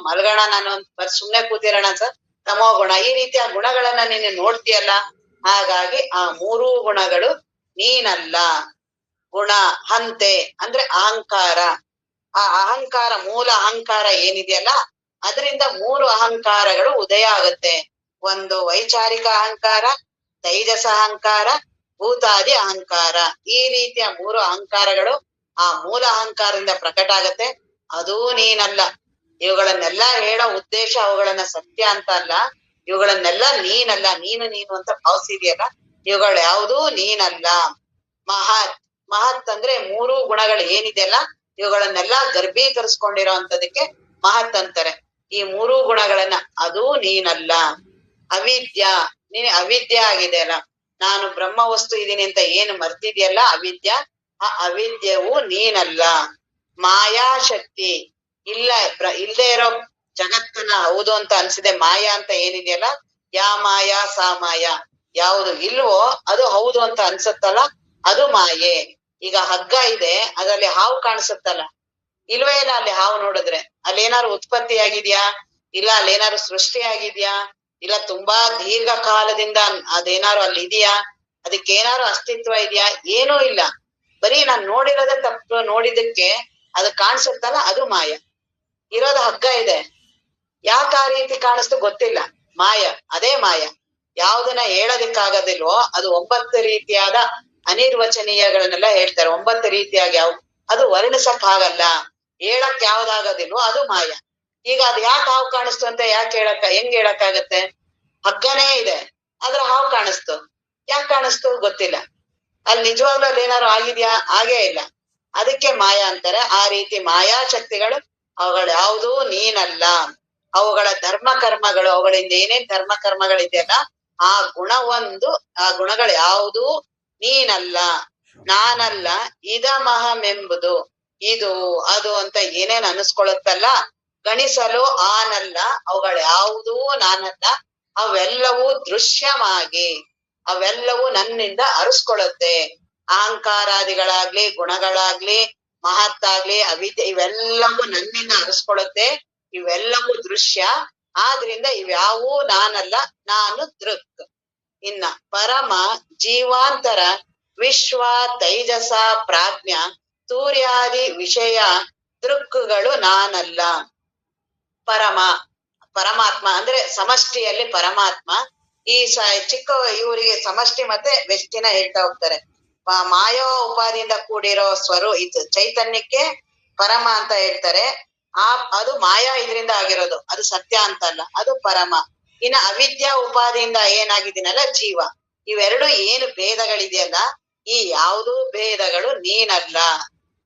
ಮಲ್ಗೋಣ ನಾನು ಸುಮ್ನೆ ಕೂತಿರೋಣ ಸರ್, ತಮೋಗುಣ. ಈ ರೀತಿ ಆ ಗುಣಗಳನ್ನ ನೀನು ನೋಡ್ತೀಯಲ್ಲ. ಹಾಗಾಗಿ ಆ 3 ಗುಣಗಳು ನೀನಲ್ಲ. ಗುಣ ಹಂತೆ ಅಂದ್ರೆ ಅಹಂಕಾರ. ಆ ಅಹಂಕಾರ, ಮೂಲ ಅಹಂಕಾರ ಏನಿದೆಯಲ್ಲ, ಅದರಿಂದ 3 ಅಹಂಕಾರಗಳು ಉದಯ ಆಗುತ್ತೆ. ಒಂದು ವೈಚಾರಿಕ ಅಹಂಕಾರ, ತೈಜಸ ಅಹಂಕಾರ, ಭೂತಾದಿ ಅಹಂಕಾರ. ಈ ರೀತಿಯ 3 ಅಹಂಕಾರಗಳು ಆ ಮೂಲ ಅಹಂಕಾರದಿಂದ ಪ್ರಕಟ ಆಗತ್ತೆ. ಅದೂ ನೀನಲ್ಲ. ಇವುಗಳನ್ನೆಲ್ಲ ಹೇಳೋ ಉದ್ದೇಶ ಅವುಗಳನ್ನ ಸತ್ಯ ಅಂತ ಅಲ್ಲ. ಇವುಗಳನ್ನೆಲ್ಲ ನೀನಲ್ಲ. ನೀನು ಅಂತ ಭಾವಿಸಿದ್ಯಲ್ಲ, ಇವುಗಳು ಯಾವುದೂ ನೀನಲ್ಲ. ಮಹತ್ ಅಂದ್ರೆ 3 ಗುಣಗಳು ಏನಿದೆಯಲ್ಲ, ಇವುಗಳನ್ನೆಲ್ಲ ಗರ್ಭೀಕರಿಸ್ಕೊಂಡಿರೋ ಅಂತದಕ್ಕೆ ಮಹತ್ ಅಂತಾರೆ. ಈ 3 ಗುಣಗಳನ್ನ ಅದೂ ನೀನಲ್ಲ. ನೀನ್ ಅವಿದ್ಯೆ ಆಗಿದೆ ಅಲ್ಲ. ನಾನು ಬ್ರಹ್ಮ ವಸ್ತು ಇದೀನಿ ಅಂತ ಏನು ಮರ್ತಿದ್ಯಲ್ಲ, ಅವಿದ್ಯಾ. ಆ ಅವಿದ್ಯೆವು ನೀನಲ್ಲ. ಮಾಯಾಶಕ್ತಿ. ಇಲ್ದೇ ಇರೋ ಜಗತ್ತನ್ನ ಹೌದು ಅಂತ ಅನ್ಸಿದೆ. ಮಾಯಾ ಅಂತ ಏನಿದೆಯಲ್ಲ, ಯಾ ಮಾಯಾ ಸಾ ಮಾಯಾ. ಯಾವುದು ಇಲ್ವೋ ಅದು ಹೌದು ಅಂತ ಅನ್ಸತ್ತಲ್ಲ, ಅದು ಮಾಯೆ. ಈಗ ಹಗ್ಗ ಇದೆ, ಅದ್ರಲ್ಲಿ ಹಾವು ಕಾಣಿಸುತ್ತಲ್ಲ, ಇಲ್ವೇ ಇಲ್ಲ ಅಲ್ಲಿ ಹಾವು ನೋಡಿದ್ರೆ. ಅಲ್ಲೇನಾದ್ರು ಉತ್ಪತ್ತಿ ಆಗಿದ್ಯಾ? ಇಲ್ಲ. ಅಲ್ಲೇನಾದ್ರು ಸೃಷ್ಟಿ ಆಗಿದ್ಯಾ? ಇಲ್ಲ. ತುಂಬಾ ದೀರ್ಘ ಕಾಲದಿಂದ ಅದೇನಾರು ಅಲ್ಲಿ ಇದೆಯಾ? ಅದಕ್ಕೇನಾರು ಅಸ್ತಿತ್ವ ಇದೆಯಾ? ಏನೂ ಇಲ್ಲ. ಬರೀ ನಾನ್ ನೋಡಿರೋದೇ ತಪ್ಪು. ನೋಡಿದಕ್ಕೆ ಅದು ಕಾಣಿಸುತ್ತಲ್ಲ, ಅದು ಮಾಯ. ಇರೋದು ಹಗ್ಗ ಇದೆ. ಯಾಕೆ ಆ ರೀತಿ ಕಾಣಿಸ್ತು ಗೊತ್ತಿಲ್ಲ. ಮಾಯ. ಅದೇ ಮಾಯ. ಯಾವ್ದನ್ನ ಹೇಳೋದಿಕ್ಕಾಗೋದಿಲ್ವೋ ಅದು 9 ರೀತಿಯಾದ ಅನಿರ್ವಚನೀಯಗಳನ್ನೆಲ್ಲ ಹೇಳ್ತಾರೆ. 9 ರೀತಿಯಾಗಿ ಅದು ವರ್ಣಿಸಕ್ ಆಗಲ್ಲ. ಹೇಳಕ್ ಯಾವ್ದಾಗೋದಿಲ್ವೋ ಅದು ಮಾಯ. ಈಗ ಅದ್ ಯಾಕೆ ಹಾವು ಕಾಣಿಸ್ತು ಅಂತ ಹೆಂಗ್ ಹೇಳಕ್ಕಾಗತ್ತೆ? ಹಗ್ಗನೇ ಇದೆ, ಆದ್ರೆ ಹಾವು ಕಾಣಿಸ್ತು. ಯಾಕೆ ಕಾಣಿಸ್ತು ಗೊತ್ತಿಲ್ಲ. ಅಲ್ಲಿ ನಿಜವಾಗ್ಲೂ ಅಲ್ಲಿ ಏನಾರು ಆಗಿದ್ಯಾ? ಆಗೇ ಇಲ್ಲ. ಅದಕ್ಕೆ ಮಾಯಾ ಅಂತಾರೆ. ಆ ರೀತಿ ಮಾಯಾ ಶಕ್ತಿಗಳು, ಅವುಗಳು ಯಾವುದೂ ನೀನಲ್ಲ. ಅವುಗಳ ಧರ್ಮ ಕರ್ಮಗಳು, ಅವುಗಳಿಂದ ಏನೇನ್ ಧರ್ಮ ಕರ್ಮಗಳಿದೆಯಲ್ಲ ಆ ಆ ಗುಣಗಳು ಯಾವುದು ನೀನಲ್ಲ, ನಾನಲ್ಲ, ಇದಮಹಮೆಂಬುದು, ಇದು ಅದು ಅಂತ ಏನೇನ್ ಅನಿಸ್ಕೊಳತ್ತಲ್ಲ ಗಣಿಸಲು ಆನಲ್ಲ, ಅವುಗಳು ಯಾವುದೂ ನಾನಲ್ಲ, ಅವೆಲ್ಲವೂ ದೃಶ್ಯವಾಗಿ, ಅವೆಲ್ಲವೂ ನನ್ನಿಂದ ಅರಿಸ್ಕೊಳ್ಳುತ್ತೆ. ಅಹಂಕಾರಾದಿಗಳಾಗ್ಲಿ, ಗುಣಗಳಾಗ್ಲಿ, ಮಹತ್ತಾಗ್ಲಿ, ಅವಿದ್ಯೆ ಇವೆಲ್ಲವೂ ನನ್ನಿಂದ ಅರಿಸ್ಕೊಳ್ಳುತ್ತೆ. ಇವೆಲ್ಲವೂ ದೃಶ್ಯ, ಆದ್ರಿಂದ ಇವ್ಯಾವೂ ನಾನಲ್ಲ, ನಾನು ದೃಕ್. ಇನ್ನ ಪರಮ ಜೀವಾಂತರ ವಿಶ್ವ ತೈಜಸ ಪ್ರಾಜ್ಞ ತೂರ್ಯಾದಿ ವಿಷಯ ದೃಕ್ಕುಗಳು ನಾನಲ್ಲ. ಪರಮಾತ್ಮ ಅಂದ್ರೆ ಸಮಷ್ಟಿಯಲ್ಲಿ ಪರಮಾತ್ಮ. ಈ ಚಿಕ್ಕ ಇವರಿಗೆ ಸಮಷ್ಟಿ ಮತ್ತೆ ವ್ಯಷ್ಟಿನ ಹೇಳ್ತಾ ಹೋಗ್ತಾರೆ. ಮಾಯೋ ಉಪಾದಿಯಿಂದ ಕೂಡಿರೋ ಇದು ಚೈತನ್ಯಕ್ಕೆ ಪರಮ ಅಂತ ಹೇಳ್ತಾರೆ. ಅದು ಮಾಯಾ ಇದರಿಂದ ಆಗಿರೋದು, ಅದು ಸತ್ಯ ಅಂತಲ್ಲ, ಅದು ಪರಮ. ಇನ್ನು ಅವಿದ್ಯಾ ಉಪಾದಿಯಿಂದ ಏನಾಗಿದ್ದೀನಲ್ಲ ಜೀವ. ಇವೆರಡು ಏನು ಭೇದಗಳಿದೆಯಲ್ಲ, ಈ ಯಾವುದೂ ಭೇದಗಳು ನೀನಲ್ಲ.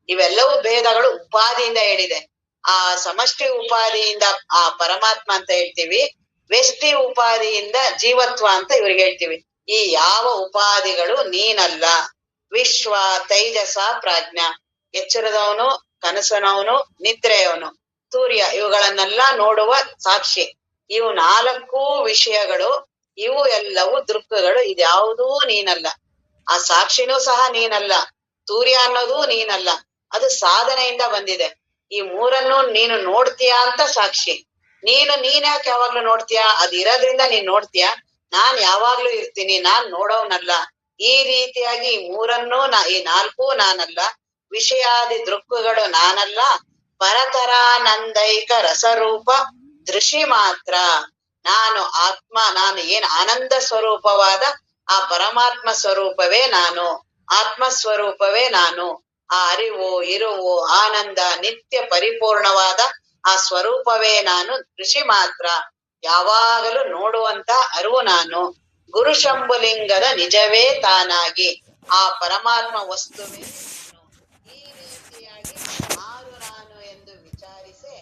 ಇವೆಲ್ಲವೂ ಭೇದಗಳು ಉಪಾದಿಯಿಂದ ಹೇಳಿದೆ. ಆ ಸಮಷ್ಟಿ ಉಪಾದಿಯಿಂದ ಆ ಪರಮಾತ್ಮ ಅಂತ ಹೇಳ್ತೀವಿ, ವ್ಯಷ್ಟಿ ಉಪಾದಿಯಿಂದ ಜೀವತ್ವ ಅಂತ ಇವ್ರಿಗೆ ಹೇಳ್ತೀವಿ. ಈ ಯಾವ ಉಪಾದಿಗಳು ನೀನಲ್ಲ. ವಿಶ್ವ ತೈಜಸ ಪ್ರಾಜ್ಞ, ಎಚ್ಚರದವನು, ಕನಸನವನು, ನಿದ್ರೆಯವನು, ಸೂರ್ಯ, ಇವುಗಳನ್ನೆಲ್ಲ ನೋಡುವ ಸಾಕ್ಷಿ. ಇವು 4 ವಿಷಯಗಳು, ಇವು ಎಲ್ಲವೂ ದೃಕ್ಕಗಳು. ಇದ್ಯಾವುದೂ ನೀನಲ್ಲ. ಆ ಸಾಕ್ಷಿನೂ ಸಹ ನೀನಲ್ಲ, ಸೂರ್ಯ ಅನ್ನೋದು ನೀನಲ್ಲ, ಅದು ಸಾಧನೆಯಿಂದ ಬಂದಿದೆ. ಈ ಮೂರನ್ನು ನೀನು ನೋಡ್ತೀಯಾ ಅಂತ ಸಾಕ್ಷಿ. ನೀನ್ಯಾಕೆ ಯಾವಾಗ್ಲೂ ನೋಡ್ತೀಯಾ? ಅದ್ ಇರೋದ್ರಿಂದ ನೀನ್ ನೋಡ್ತೀಯಾ. ನಾನ್ ಯಾವಾಗ್ಲೂ ಇರ್ತೀನಿ, ನಾನ್ ನೋಡೋನಲ್ಲ. ಈ ರೀತಿಯಾಗಿ ಈ ಮೂರನ್ನೂ ಈ 4 ನಾನಲ್ಲ. ವಿಷಯಾದಿ ದೃಕ್ಕುಗಳು ನಾನಲ್ಲ. ಪರತರಾನಂದೈಕ ರಸರೂಪ ದೃಶಿ ಮಾತ್ರ. ನಾನು ಆತ್ಮ, ನಾನು ಏನ್ ಆನಂದ ಸ್ವರೂಪವಾದ ಆ ಪರಮಾತ್ಮ ಸ್ವರೂಪವೇ ನಾನು, ಆತ್ಮ ಸ್ವರೂಪವೇ ನಾನು. ಆ ಅರಿವು, ಇರುವು, ಆನಂದ, ನಿತ್ಯ ಪರಿಪೂರ್ಣವಾದ ಆ ಸ್ವರೂಪವೇ ನಾನು, ದೃಶಿ ಮಾತ್ರ, ಯಾವಾಗಲೂ ನೋಡುವಂತ ಅರಿವು ನಾನು. ಗುರು ಶಂಭುಲಿಂಗದ ನಿಜವೇ ತಾನಾಗಿ ಆ ಪರಮಾತ್ಮ ವಸ್ತುವೇ ನಾನು. ಈ ರೀತಿಯಾಗಿ ಆರು ನಾನು ಎಂದು ವಿಚಾರಿಸೆ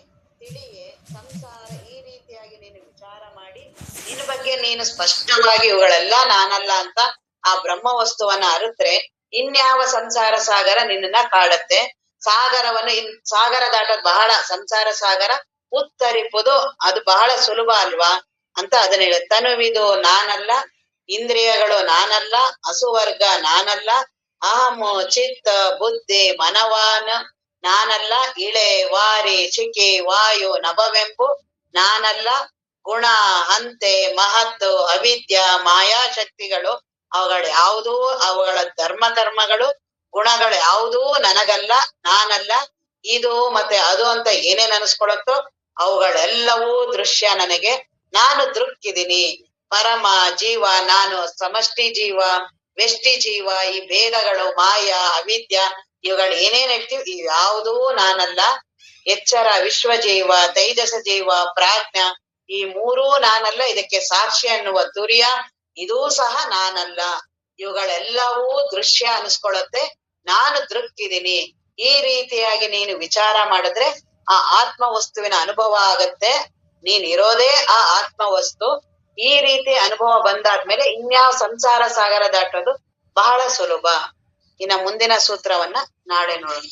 ತಿಳಿಯೇ ಸಂಸಾರ. ಈ ರೀತಿಯಾಗಿ ನೀನು ವಿಚಾರ ಮಾಡಿ ನಿನ್ನ ಬಗ್ಗೆ ನೀನು ಸ್ಪಷ್ಟವಾಗಿ ಇವುಗಳೆಲ್ಲ ನಾನಲ್ಲ ಅಂತ ಆ ಬ್ರಹ್ಮ ವಸ್ತುವನ್ನ ಅರಿತ್ರೆ ಇನ್ಯಾವ ಸಂಸಾರ ಸಾಗರ ನಿನ್ನನ್ನ ಕಾಡತ್ತೆ. ಸಾಗರ ದಾಟೋದು ಬಹಳ, ಸಂಸಾರ ಸಾಗರ ಉತ್ತರಿಪುದು ಅದು ಬಹಳ ಸುಲಭ ಅಲ್ವಾ ಅಂತ ಅದನ್ನ ಹೇಳ. ತನುವಿದು ನಾನಲ್ಲ, ಇಂದ್ರಿಯಗಳು ನಾನಲ್ಲ, ಹಸುವರ್ಗ ನಾನಲ್ಲ, ಅಹಮು ಚಿತ್ತ ಬುದ್ಧಿ ಮನವಾನ್ ನಾನಲ್ಲ, ಇಳೆ ವಾರಿ ಶಿಖಿ ವಾಯು ನಭವೆಂಬು ನಾನಲ್ಲ, ಗುಣ ಹಂತೆ ಮಹತ್ತು ಅವಿದ್ಯ ಮಾಯಾಶಕ್ತಿಗಳು ಅವುಗಳು ಯಾವುದೂ, ಅವುಗಳ ಧರ್ಮ ಕರ್ಮಗಳು ಗುಣಗಳು ಯಾವುದೂ ನನಗಲ್ಲ, ನಾನಲ್ಲ. ಇದು ಮತ್ತೆ ಅದು ಅಂತ ಏನೇನ್ ಅನಿಸ್ಕೊಳತ್ತೋ ಅವುಗಳೆಲ್ಲವೂ ದೃಶ್ಯ ನನಗೆ. ನಾನು ದೃಕ್ಕಿದ್ದೀನಿ. ಪರಮ ಜೀವ ನಾನು, ಸಮಷ್ಟಿ ಜೀವ, ವ್ಯಷ್ಟಿ ಜೀವ, ಈ ಭೇದಗಳು ಮಾಯ ಅವಿದ್ಯ ಇವುಗಳು ಏನೇನ್ ಹೇಳ್ತೀವಿ ಇವ್ ಯಾವುದೂ ನಾನಲ್ಲ. ಎಚ್ಚರ ವಿಶ್ವ ಜೀವ, ತೈಜಸ ಜೀವ, ಪ್ರಾಜ್ಞ ಈ ಮೂರೂ ನಾನಲ್ಲ. ಇದಕ್ಕೆ ಸಾಕ್ಷಿ ಅನ್ನುವ ತುರ್ಯ ಇದೂ ಸಹ ನಾನಲ್ಲ. ಇವುಗಳೆಲ್ಲವೂ ದೃಶ್ಯ ಅನಿಸ್ಕೊಳತ್ತೆ. ನಾನು ದೃಕ್ಕಿದ್ದೀನಿ. ಈ ರೀತಿಯಾಗಿ ನೀನು ವಿಚಾರ ಮಾಡಿದ್ರೆ ಆ ಆತ್ಮ ವಸ್ತುವಿನ ಅನುಭವ ಆಗತ್ತೆ. ನೀನ್ ಇರೋದೇ ಆ ಆತ್ಮ ವಸ್ತು. ಈ ರೀತಿ ಅನುಭವ ಬಂದಾದ್ಮೇಲೆ ಇನ್ಯಾವ ಸಂಸಾರ ಸಾಗರ ದಾಟೋದು ಬಹಳ ಸುಲಭ. ಇನ್ನ ಮುಂದಿನ ಸೂತ್ರವನ್ನ ನಾಳೆ ನೋಡೋಣ.